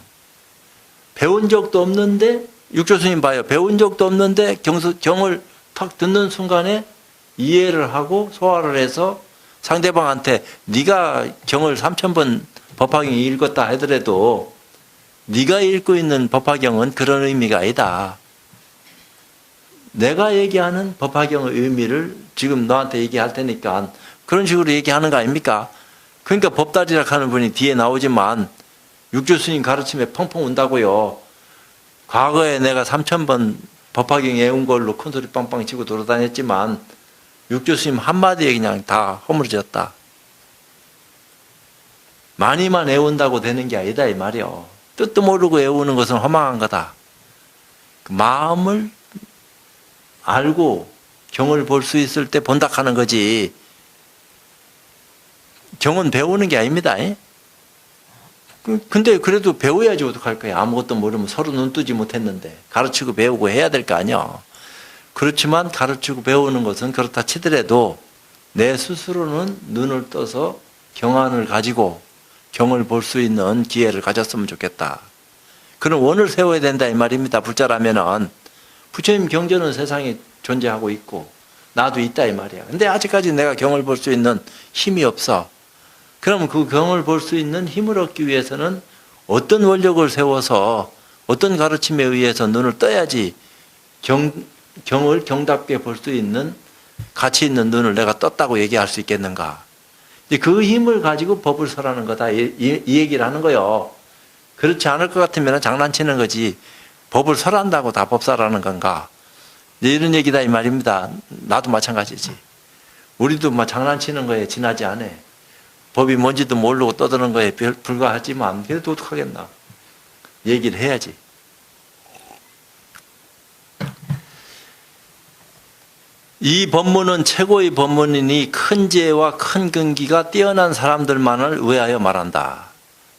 배운 적도 없는데 육조스님 봐요. 배운 적도 없는데 경을 탁 듣는 순간에 이해를 하고 소화를 해서 상대방한테 네가 경을 3000번 법화경 읽었다 하더라도 네가 읽고 있는 법화경은 그런 의미가 아니다. 내가 얘기하는 법화경의 의미를 지금 너한테 얘기할 테니까 그런 식으로 얘기하는 거 아닙니까? 그러니까 법달이라고 하는 분이 뒤에 나오지만 육조스님 가르침에 펑펑 운다고요. 과거에 내가 3000번 법화경 외운 걸로 큰소리 빵빵 치고 돌아다녔지만 육조스님 한마디에 그냥 다 허물어졌다. 많이만 외운다고 되는 게 아니다 이 말이요. 뜻도 모르고 외우는 것은 허망한 거다. 그 마음을 알고 경을 볼 수 있을 때 본다 하는 거지. 경은 배우는 게 아닙니다. 근데 그래도 배워야지 어떡할 거야. 아무것도 모르면 서로 눈 뜨지 못했는데 가르치고 배우고 해야 될 거 아니야. 그렇지만 가르치고 배우는 것은 그렇다 치더라도 내 스스로는 눈을 떠서 경안을 가지고 경을 볼 수 있는 기회를 가졌으면 좋겠다. 그런 원을 세워야 된다 이 말입니다. 불자라면은 부처님 경전은 세상에 존재하고 있고 나도 있다 이 말이야. 근데 아직까지 내가 경을 볼 수 있는 힘이 없어. 그럼 그 경을 볼 수 있는 힘을 얻기 위해서는 어떤 원력을 세워서 어떤 가르침에 의해서 눈을 떠야지 경을 경답게 볼 수 있는 가치 있는 눈을 내가 떴다고 얘기할 수 있겠는가. 이제 그 힘을 가지고 법을 설하는 거다. 이 얘기를 하는 거요. 그렇지 않을 것 같으면 장난치는 거지. 법을 설한다고 다 법사라는 건가. 이런 얘기다 이 말입니다. 나도 마찬가지지. 우리도 막 장난치는 거에 지나지 않아. 법이 뭔지도 모르고 떠드는 거에 불과하지만 그래도 어떡하겠나. 얘기를 해야지. 이 법문은 최고의 법문이니 큰 지혜와 큰 근기가 뛰어난 사람들만을 위하여 말한다.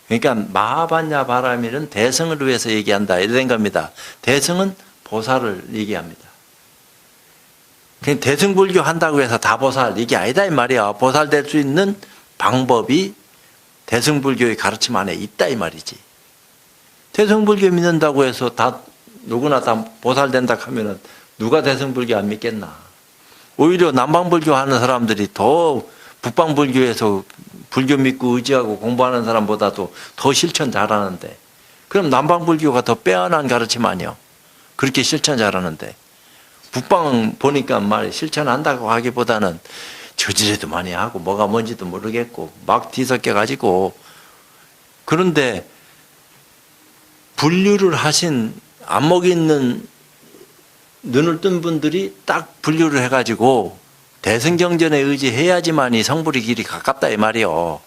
그러니까 마하반야 바라밀은 대승을 위해서 얘기한다. 이런 겁니다. 대승은 보살을 얘기합니다. 그냥 대승불교 한다고 해서 다 보살 이게 아니다 이 말이야. 보살 될 수 있는 방법이 대승불교의 가르침 안에 있다 이 말이지. 대승불교 믿는다고 해서 다 누구나 다 보살 된다 하면은 누가 대승불교 안 믿겠나. 오히려 남방불교 하는 사람들이 더 북방불교에서 불교 믿고 의지하고 공부하는 사람보다도 더 실천 잘하는데, 그럼 남방불교가 더 빼어난 가르침 아니요. 그렇게 실천 잘하는데 북방 보니까 말이 실천한다고 하기보다는 저지레도 많이 하고 뭐가 뭔지도 모르겠고 막 뒤섞여 가지고. 그런데 분류를 하신 안목 있는 눈을 뜬 분들이 딱 분류를 해가지고 대승경전에 의지해야지만이 성불의 길이 가깝다 이 말이요.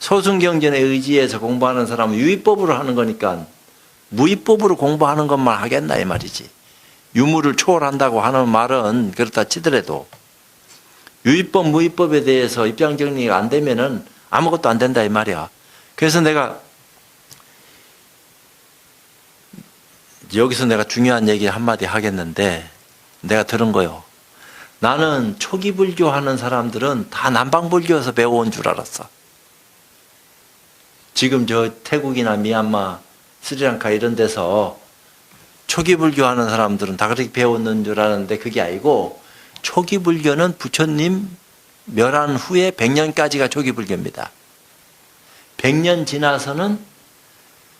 소승경전에 의지해서 공부하는 사람은 유의법으로 하는 거니까 무의법으로 공부하는 것만 하겠나 이 말이지. 유무를 초월한다고 하는 말은 그렇다 치더라도 유의법 무의법에 대해서 입장 정리가 안 되면은 아무것도 안 된다 이 말이야. 그래서 내가 여기서 내가 중요한 얘기 한마디 하겠는데, 내가 들은 거요. 나는 초기 불교 하는 사람들은 다 남방불교에서 배워온 줄 알았어. 지금 저 태국이나 미얀마, 스리랑카 이런 데서 초기 불교 하는 사람들은 다 그렇게 배웠는 줄 아는데 그게 아니고, 초기 불교는 부처님 멸한 후에 100년까지가 초기 불교입니다. 100년 지나서는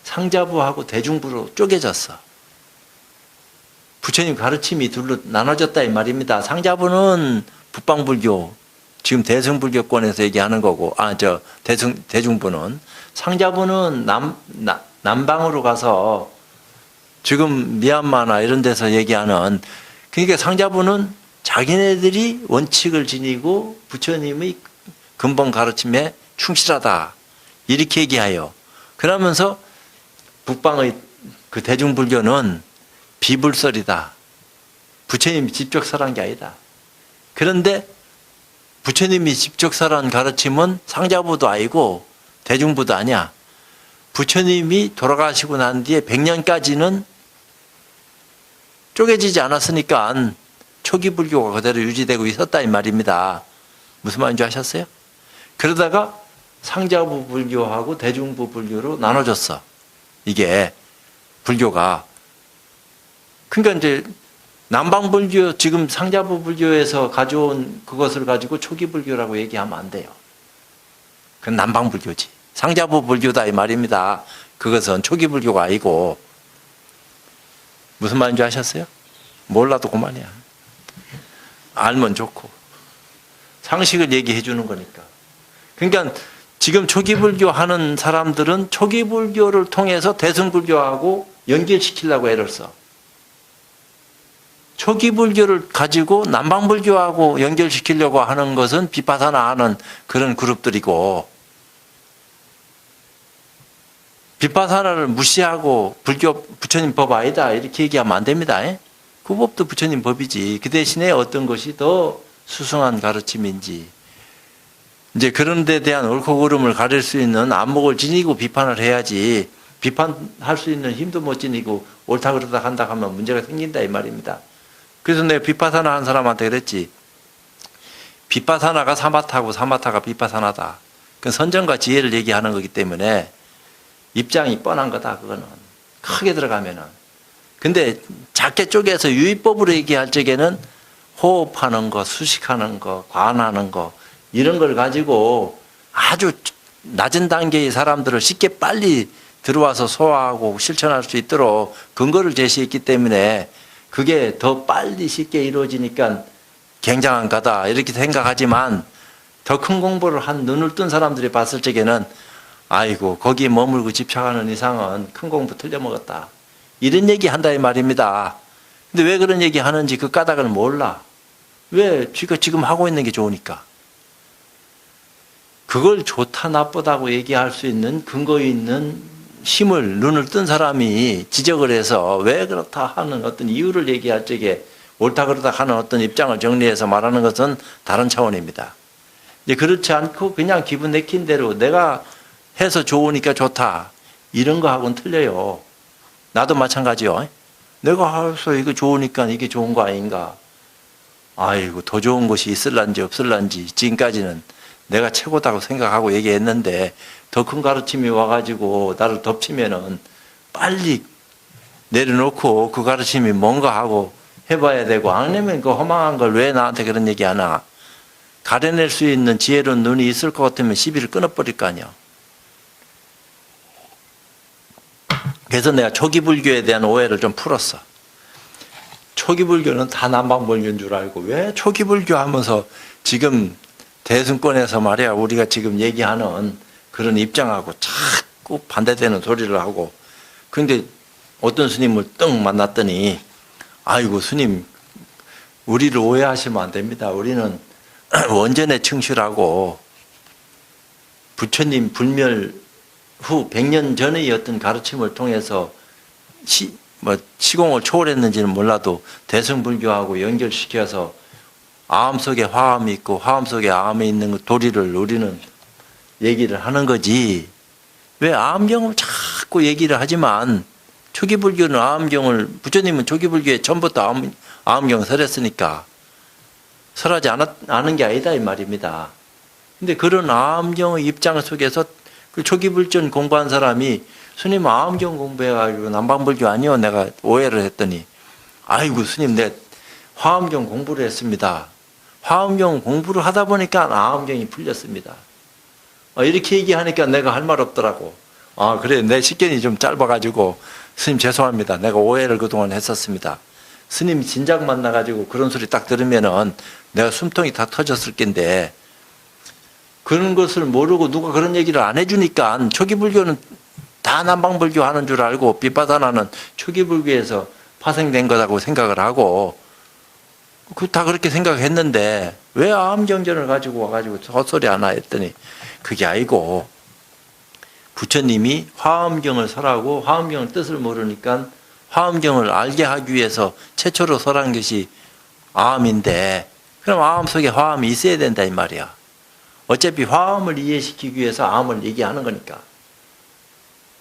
상자부하고 대중부로 쪼개졌어. 부처님 가르침이 둘로 나눠졌다 이 말입니다. 상자부는 북방불교, 지금 대승불교권에서 얘기하는 거고, 대중부는, 상자부는 남방으로 가서 지금 미얀마나 이런 데서 얘기하는, 그러니까 상자부는 자기네들이 원칙을 지니고 부처님의 근본 가르침에 충실하다 이렇게 얘기하여, 그러면서 북방의 그 대중불교는 비불설이다. 부처님이 직접 설한 게 아니다. 그런데 부처님이 직접 설한 가르침은 상자부도 아니고 대중부도 아니야. 부처님이 돌아가시고 난 뒤에 100년까지는 쪼개지지 않았으니까 초기 불교가 그대로 유지되고 있었다 이 말입니다. 무슨 말인지 아셨어요? 그러다가 상자부 불교하고 대중부 불교로 나눠졌어. 이게 불교가. 그러니까 이제 남방불교, 지금 상자부 불교에서 가져온 그것을 가지고 초기 불교라고 얘기하면 안 돼요. 그건 남방불교지. 상자부 불교다 이 말입니다. 그것은 초기 불교가 아니고. 무슨 말인지 아셨어요? 몰라도 그만이야. 알면 좋고. 상식을 얘기해 주는 거니까. 그러니까 지금 초기 불교 하는 사람들은 초기 불교를 통해서 대승불교하고 연결시키려고 애를 써. 초기 불교를 가지고 남방불교하고 연결시키려고 하는 것은 비파사나 하는 그런 그룹들이고, 비파사나를 무시하고 불교 부처님 법 아니다 이렇게 얘기하면 안 됩니다. 그 법도 부처님 법이지. 그 대신에 어떤 것이 더 수승한 가르침인지, 이제 그런 데 대한 옳고 그름을 가릴 수 있는 안목을 지니고 비판을 해야지, 비판할 수 있는 힘도 못 지니고 옳다 그러다 한다 하면 문제가 생긴다 이 말입니다. 그래서 내가 비파사나 한 사람한테 그랬지. 비파사나가 사마타고 사마타가 비파사나다. 그건 선정과 지혜를 얘기하는 거기 때문에 입장이 뻔한 거다. 그거는 크게 들어가면은. 근데 작게 쪼개서 유의법으로 얘기할 적에는 호흡하는 거, 수식하는 거, 관하는 거 이런 걸 가지고 아주 낮은 단계의 사람들을 쉽게 빨리 들어와서 소화하고 실천할 수 있도록 근거를 제시했기 때문에 그게 더 빨리 쉽게 이루어지니까 굉장한 거다 이렇게 생각하지만 더 큰 공부를 한 눈을 뜬 사람들이 봤을 적에는 아이고 거기에 머물고 집착하는 이상은 큰 공부 틀려먹었다 이런 얘기 한다 이 말입니다. 근데 왜 그런 얘기 하는지 그 까닭을 몰라. 왜 쥐가 지금 하고 있는 게 좋으니까. 그걸 좋다 나쁘다고 얘기할 수 있는 근거 있는 힘을 눈을 뜬 사람이 지적을 해서 왜 그렇다 하는 어떤 이유를 얘기할 적에 옳다 그렇다 하는 어떤 입장을 정리해서 말하는 것은 다른 차원입니다. 이제 그렇지 않고 그냥 기분 내킨 대로 내가 해서 좋으니까 좋다 이런 거하고는 틀려요. 나도 마찬가지요. 내가 해서 이거 좋으니까 이게 좋은 거 아닌가. 아이고 더 좋은 것이 있을란지 없을란지 지금까지는 내가 최고다고 생각하고 얘기했는데 더 큰 가르침이 와가지고 나를 덮치면은 빨리 내려놓고 그 가르침이 뭔가 하고 해봐야 되고 안 하면 그 허망한 걸 왜 나한테 그런 얘기 하나. 가려낼 수 있는 지혜로운 눈이 있을 것 같으면 시비를 끊어버릴 거 아니야. 그래서 내가 초기 불교에 대한 오해를 좀 풀었어. 초기 불교는 다 남방불교인 줄 알고 왜 초기 불교 하면서 지금 대승권에서 말이야 우리가 지금 얘기하는 그런 입장하고 자꾸 반대되는 소리를 하고 그런데 어떤 스님을 떡 만났더니 아이고 스님 우리를 오해하시면 안 됩니다. 우리는 원전에 충실하고 부처님 불멸 후 100년 전의 어떤 가르침을 통해서 시공을 초월했는지는 몰라도 대승불교하고 연결시켜서 아함 속에 화함이 있고 화함 속에 아함이 있는 도리를 우리는 얘기를 하는 거지. 왜 아함경을 자꾸 얘기를 하지만 초기불교는 아함경을 부처님은 초기불교에 처음부터 아함경을 설했으니까 설하지 않은 게 아니다 이 말입니다. 근데 그런 아함경의 입장 속에서 그 초기불전 공부한 사람이 스님 아함경 공부해가지고 남방불교 아니요 내가 오해를 했더니 아이고 스님 내 화엄경 공부를 했습니다. 화엄경 공부를 하다 보니까 아함경이 풀렸습니다. 이렇게 얘기하니까 내가 할 말 없더라고. 아 그래 내 식견이 좀 짧아가지고 스님 죄송합니다. 내가 오해를 그동안 했었습니다. 스님 진작 만나가지고 그런 소리 딱 들으면은 내가 숨통이 다 터졌을 낀데 그런 것을 모르고 누가 그런 얘기를 안 해주니까 초기불교는 다 남방불교 하는 줄 알고 빗바다나는 초기불교에서 파생된 거라고 생각을 하고 다 그렇게 생각했는데 왜 아함경전을 가지고 와가지고 헛소리 하나 했더니 그게 아니고 부처님이 화엄경을 설하고 화엄경의 뜻을 모르니까 화엄경을 알게 하기 위해서 최초로 설한 것이 아함인데 그럼 아함 속에 화엄이 있어야 된다 이 말이야. 어차피 화엄을 이해시키기 위해서 아함을 얘기하는 거니까.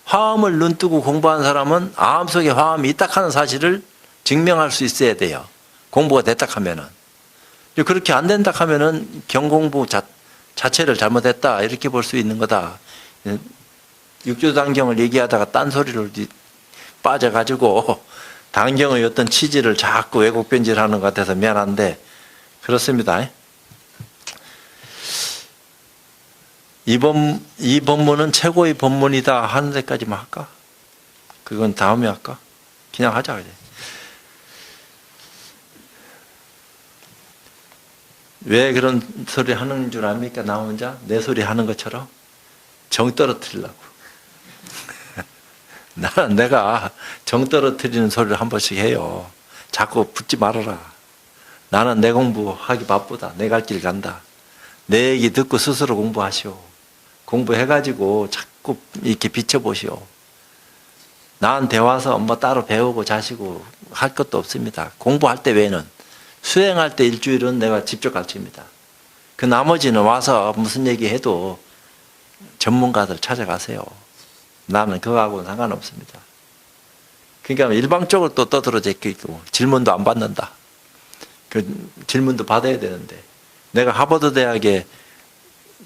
화엄을 눈뜨고 공부한 사람은 아함 속에 화엄이 있다 하는 사실을 증명할 수 있어야 돼요. 공부가 됐다 하면은. 그렇게 안 된다 하면은 경공부 자체를 잘못했다 이렇게 볼 수 있는 거다. 육조단경을 얘기하다가 딴소리를 빠져가지고 단경의 어떤 취지를 자꾸 왜곡 변질하는 것 같아서 미안한데 그렇습니다. 이 법문은 최고의 법문이다 하는 데까지만 할까? 그건 다음에 할까? 그냥 하자 그래. 왜 그런 소리 하는 줄 압니까? 나 혼자 내 소리 하는 것처럼 정 떨어뜨리려고. 나는 내가 정 떨어뜨리는 소리를 한 번씩 해요. 자꾸 붙지 말아라. 나는 내 공부하기 바쁘다. 내 갈 길 간다. 내 얘기 듣고 스스로 공부하시오. 공부해가지고 자꾸 이렇게 비춰보시오. 나한테 와서 엄마 따로 배우고 자시고 할 것도 없습니다. 공부할 때 외에는. 수행할 때 일주일은 내가 직접 가르칩니다. 그 나머지는 와서 무슨 얘기해도 전문가들 찾아가세요. 나는 그거하고는 상관없습니다. 그러니까 일방적으로 또 떠들어져 있고 질문도 안 받는다. 그 질문도 받아야 되는데 내가 하버드 대학에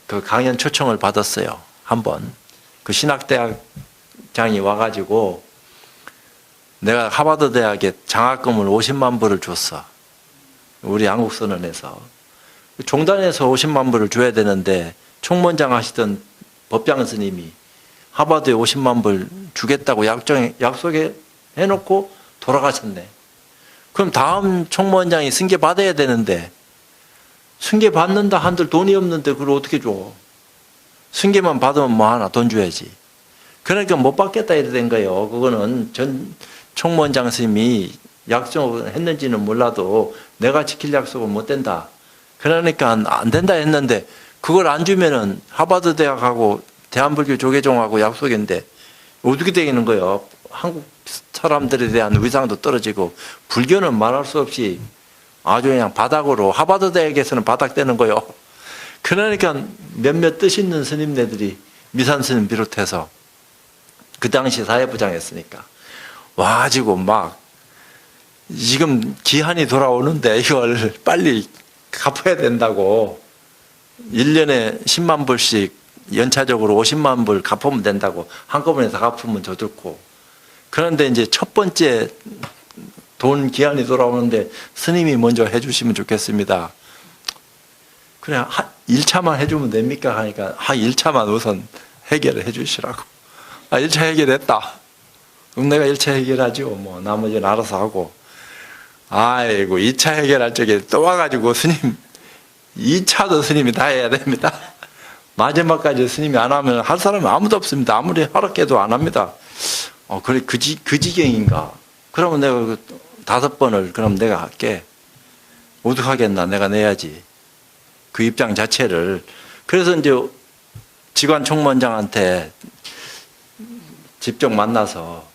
그 강연 초청을 받았어요. 한번 그 신학대학장이 와가지고 내가 하버드 대학에 장학금을 50만 불을 줬어. 우리 한국선언에서. 종단에서 50만 불을 줘야 되는데 총무원장 하시던 법장 스님이 하버드에 50만 불 주겠다고 약속해 놓고 돌아가셨네. 그럼 다음 총무원장이 승계 받아야 되는데 승계 받는다 한들 돈이 없는데 그걸 어떻게 줘? 승계만 받으면 뭐 하나 돈 줘야지. 그러니까 못 받겠다 이래 된 거예요. 그거는 전 총무원장 스님이 약속을 했는지는 몰라도 내가 지킬 약속은 못 된다. 그러니까 안 된다 했는데 그걸 안 주면은 하버드 대학하고 대한불교 조계종하고 약속인데 어떻게 되는 거예요? 한국 사람들에 대한 위상도 떨어지고 불교는 말할 수 없이 아주 그냥 바닥으로 하버드 대학에서는 바닥되는 거예요. 그러니까 몇몇 뜻 있는 스님네들이 미산 스님 비롯해서 그 당시 사회부장했으니까 와가지고 막 지금 기한이 돌아오는데 이걸 빨리 갚아야 된다고 1년에 10만 불씩 연차적으로 50만 불 갚으면 된다고 한꺼번에 다 갚으면 더 좋고 그런데 이제 첫 번째 돈 기한이 돌아오는데 스님이 먼저 해주시면 좋겠습니다. 그래 1차만 해주면 됩니까? 하니까 1차만 우선 해결을 해주시라고. 1차 해결했다. 그럼 내가 1차 해결하죠. 뭐 나머지는 알아서 하고. 아이고 2차 해결할 적에 또 와가지고 스님 2차도 스님이 다 해야 됩니다. 마지막까지 스님이 안 하면 할 사람이 아무도 없습니다. 아무리 허락해도 안 합니다. 그래 그 지경인가? 그러면 내가 5번을 그럼 내가 할게. 어떡하겠나? 내가 내야지. 그 입장 자체를. 그래서 이제 지관 총무원장한테 직접 만나서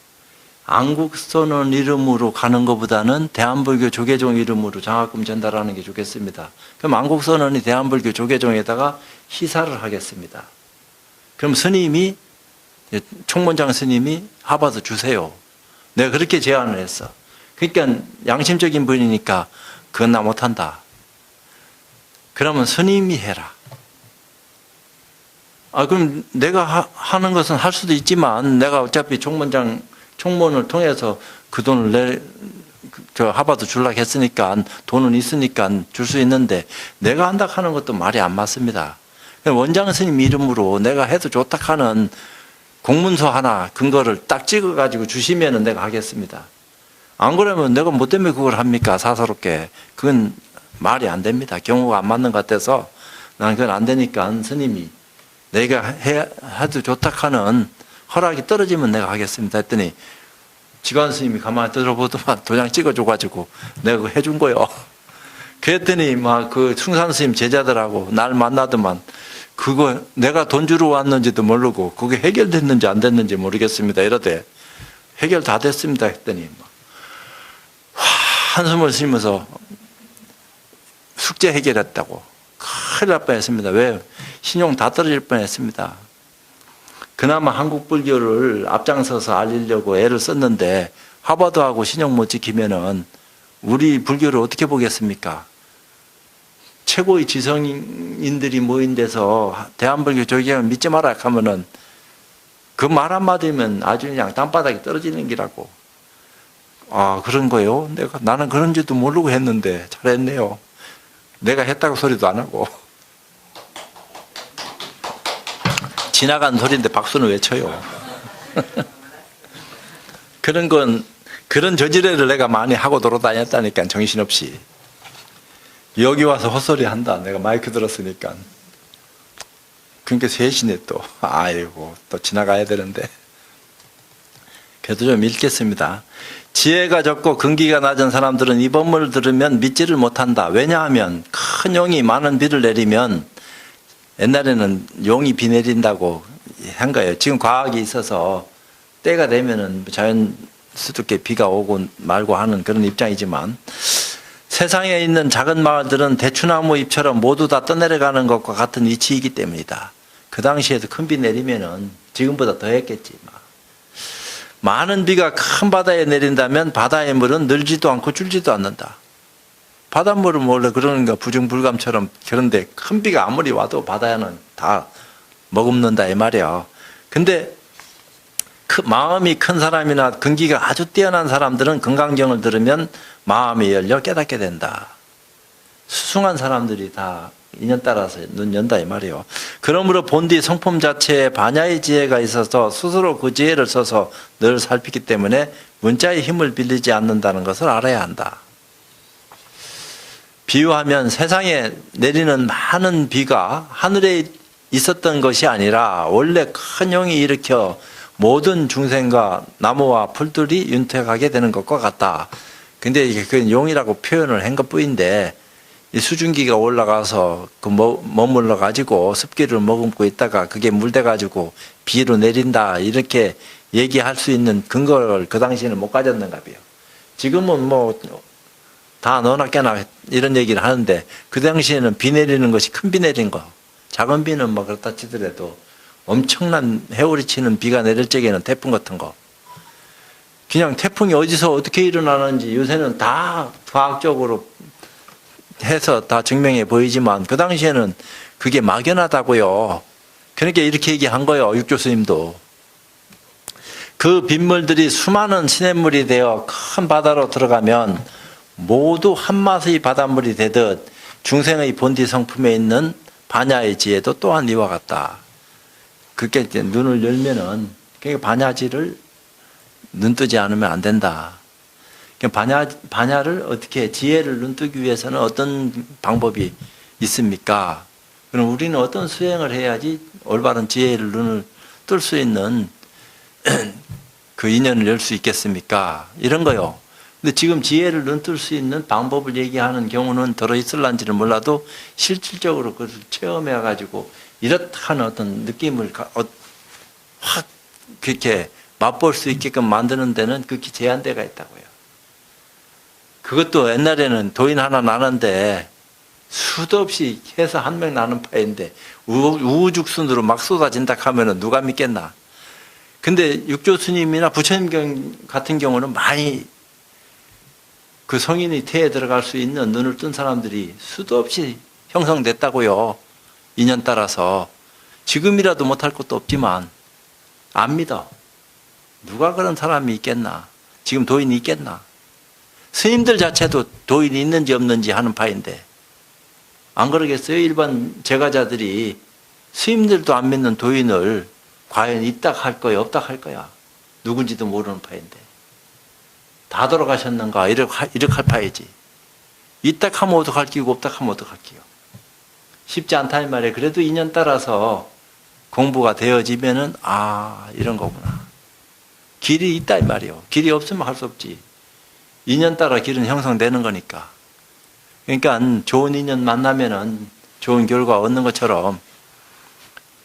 안국선언 이름으로 가는 것보다는 대한불교 조계종 이름으로 장학금 전달하는 게 좋겠습니다. 그럼 안국선언이 대한불교 조계종에다가 희사를 하겠습니다. 그럼 스님이 총무원장 스님이 하버드 주세요. 내가 그렇게 제안을 했어. 그러니까 양심적인 분이니까 그건 나 못한다. 그러면 스님이 해라. 그럼 내가 하는 것은 할 수도 있지만 내가 어차피 총무원을 통해서 그 돈을 하버드 주려고 했으니까 돈은 있으니까 줄 수 있는데 내가 한다 하는 것도 말이 안 맞습니다. 원장 스님 이름으로 내가 해도 좋다 하는 공문서 하나 근거를 딱 찍어가지고 주시면 내가 하겠습니다. 안 그러면 내가 뭐 때문에 그걸 합니까? 사사롭게. 그건 말이 안 됩니다. 경우가 안 맞는 것 같아서 나는 그건 안 되니까 스님이 내가 해도 좋다 하는 허락이 떨어지면 내가 하겠습니다 했더니 지관 스님이 가만히 들어보더만 도장 찍어줘가지고 내가 그거 해준 거요. 그랬더니 막 그 충산 스님 제자들하고 날 만나더만 그거 내가 돈 주러 왔는지도 모르고 그게 해결됐는지 안 됐는지 모르겠습니다 이러대. 해결 다 됐습니다 했더니 한숨을 쉬면서 숙제 해결했다고. 큰일 날 뻔했습니다. 왜? 신용 다 떨어질 뻔했습니다. 그나마 한국 불교를 앞장서서 알리려고 애를 썼는데 하버드하고 신용 못 지키면은 우리 불교를 어떻게 보겠습니까? 최고의 지성인들이 모인 데서 대한불교 조계종을 믿지 마라 하면은 그 말 한마디면 아주 그냥 땅바닥에 떨어지는 기라고. 그런 거요? 나는 그런지도 모르고 했는데 잘했네요. 내가 했다고 소리도 안 하고. 지나간 소리인데 박수는 왜 쳐요? 그런 저지레를 내가 많이 하고 돌아다녔다니까, 정신없이. 여기 와서 헛소리 한다. 내가 마이크 들었으니까. 그러니까 셋이네 또. 아이고, 또 지나가야 되는데. 그래도 좀 읽겠습니다. 지혜가 적고 근기가 낮은 사람들은 이 법문을 들으면 믿지를 못한다. 왜냐하면 큰 용이 많은 비를 내리면 옛날에는 용이 비 내린다고 한 거예요. 지금 과학이 있어서 때가 되면은 자연스럽게 비가 오고 말고 하는 그런 입장이지만 세상에 있는 작은 마을들은 대추나무 잎처럼 모두 다 떠내려가는 것과 같은 이치이기 때문이다. 그 당시에도 큰 비 내리면은 지금보다 더 했겠지. 많은 비가 큰 바다에 내린다면 바다의 물은 늘지도 않고 줄지도 않는다. 바닷물은 원래 그러는가 부중불감처럼. 그런데 큰 비가 아무리 와도 바다에는 다 머금는다 이 말이야. 근데 마음이 큰 사람이나 근기가 아주 뛰어난 사람들은 금강경을 들으면 마음이 열려 깨닫게 된다. 수승한 사람들이 다 인연 따라서 눈 연다 이 말이에요. 그러므로 본디 성품 자체에 반야의 지혜가 있어서 스스로 그 지혜를 써서 늘 살피기 때문에 문자의 힘을 빌리지 않는다는 것을 알아야 한다. 비유하면 세상에 내리는 많은 비가 하늘에 있었던 것이 아니라 원래 큰 용이 일으켜 모든 중생과 나무와 풀들이 윤택하게 되는 것과 같다. 근데 이게 그 용이라고 표현을 한 것뿐인데 이 수증기가 올라가서 그 머물러 가지고 습기를 머금고 있다가 그게 물대 가지고 비로 내린다 이렇게 얘기할 수 있는 근거를 그 당시에는 못 가졌는가 봐요. 지금은 뭐 다 너나 깨나 이런 얘기를 하는데 그 당시에는 비 내리는 것이 큰 비 내린 거, 작은 비는 뭐 그렇다 치더라도 엄청난 해오리 치는 비가 내릴 적에는 태풍 같은 거, 그냥 태풍이 어디서 어떻게 일어나는지 요새는 다 과학적으로 해서 다 증명해 보이지만 그 당시에는 그게 막연하다고요. 그러니까 이렇게 얘기한 거예요. 육조스님도. 그 빗물들이 수많은 시냇물이 되어 큰 바다로 들어가면 모두 한맛의 바닷물이 되듯 중생의 본디 성품에 있는 반야의 지혜도 또한 이와 같다. 그렇게 이제 눈을 열면은 그러니까 반야지를 눈 뜨지 않으면 안 된다. 반야를 어떻게 지혜를 눈뜨기 위해서는 어떤 방법이 있습니까? 그럼 우리는 어떤 수행을 해야지 올바른 지혜를 눈을 뜰 수 있는 그 인연을 열 수 있겠습니까? 이런 거요. 근데 지금 지혜를 눈뜰 수 있는 방법을 얘기하는 경우는 들어있을란지는 몰라도 실질적으로 그것을 체험해가지고 이렇다는 어떤 느낌을 확 그렇게 맛볼 수 있게끔 만드는 데는 극히 제한대가 있다고요. 그것도 옛날에는 도인 하나 나는데 수도 없이 해서 한 명 나는 파인데 우후죽순으로 막 쏟아진다 하면은 누가 믿겠나. 근데 육조 스님이나 부처님 같은 경우는 많이 그 성인이 태에 들어갈 수 있는 눈을 뜬 사람들이 수도 없이 형성됐다고요. 인연 따라서. 지금이라도 못할 것도 없지만 안 믿어. 누가 그런 사람이 있겠나. 지금 도인이 있겠나. 스님들 자체도 도인이 있는지 없는지 하는 파인데 안 그러겠어요? 일반 제가자들이 스님들도 안 믿는 도인을 과연 있다 할 거야 없다 할 거야. 누군지도 모르는 파인데 다 돌아가셨는가 이렇게 할 파이지. 있다 하면 어떡할 끼고 없다 하면 어떡할 끼고. 쉽지 않다 이 말이에요. 그래도 인연 따라서 공부가 되어지면은 이런 거구나. 길이 있다 이 말이에요. 길이 없으면 할 수 없지. 인연 따라 길은 형성되는 거니까. 그러니까 좋은 인연 만나면은 좋은 결과 얻는 것처럼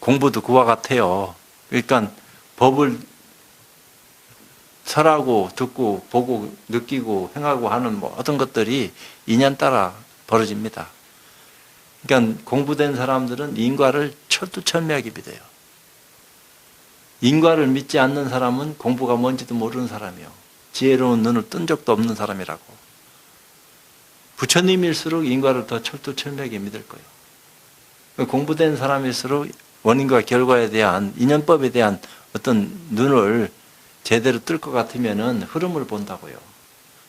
공부도 그와 같아요. 그러니까 법을 설하고 듣고 보고 느끼고 행하고 하는 모든 것들이 인연 따라 벌어집니다. 그러니까 공부된 사람들은 인과를 철두철미하게 믿어요. 인과를 믿지 않는 사람은 공부가 뭔지도 모르는 사람이요. 지혜로운 눈을 뜬 적도 없는 사람이라고. 부처님일수록 인과를 더 철두철미하게 믿을 거예요. 공부된 사람일수록 원인과 결과에 대한 인연법에 대한 어떤 눈을 제대로 뜰 것 같으면은 흐름을 본다고요.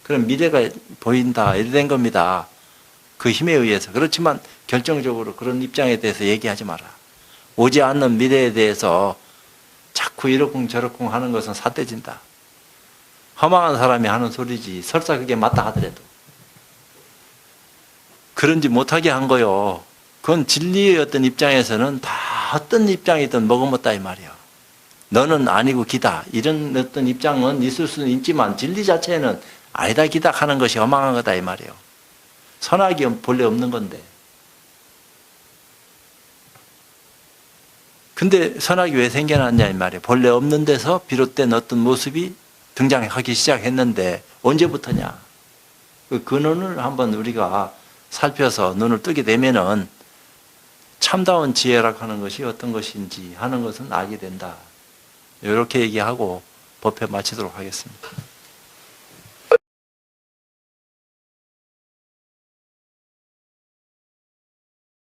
그럼 미래가 보인다 이래 된 겁니다. 그 힘에 의해서. 그렇지만 결정적으로 그런 입장에 대해서 얘기하지 마라. 오지 않는 미래에 대해서 자꾸 이러쿵 저러쿵 하는 것은 삿대진다. 허망한 사람이 하는 소리지 설사 그게 맞다 하더라도 그런지 못하게 한 거요. 그건 진리의 어떤 입장에서는 다 어떤 입장이든 먹어먹다 이 말이야. 너는 아니고 기다. 이런 어떤 입장은 있을 수는 있지만 진리 자체는 아니다 기다 하는 것이 허망한 거다 이 말이에요. 선악이 본래 없는 건데. 근데 선악이 왜 생겨났냐 이 말이에요. 본래 없는 데서 비롯된 어떤 모습이 등장하기 시작했는데 언제부터냐. 그 근원을 한번 우리가 살펴서 눈을 뜨게 되면은 참다운 지혜라고 하는 것이 어떤 것인지 하는 것은 알게 된다. 이렇게 얘기하고 법회 마치도록 하겠습니다.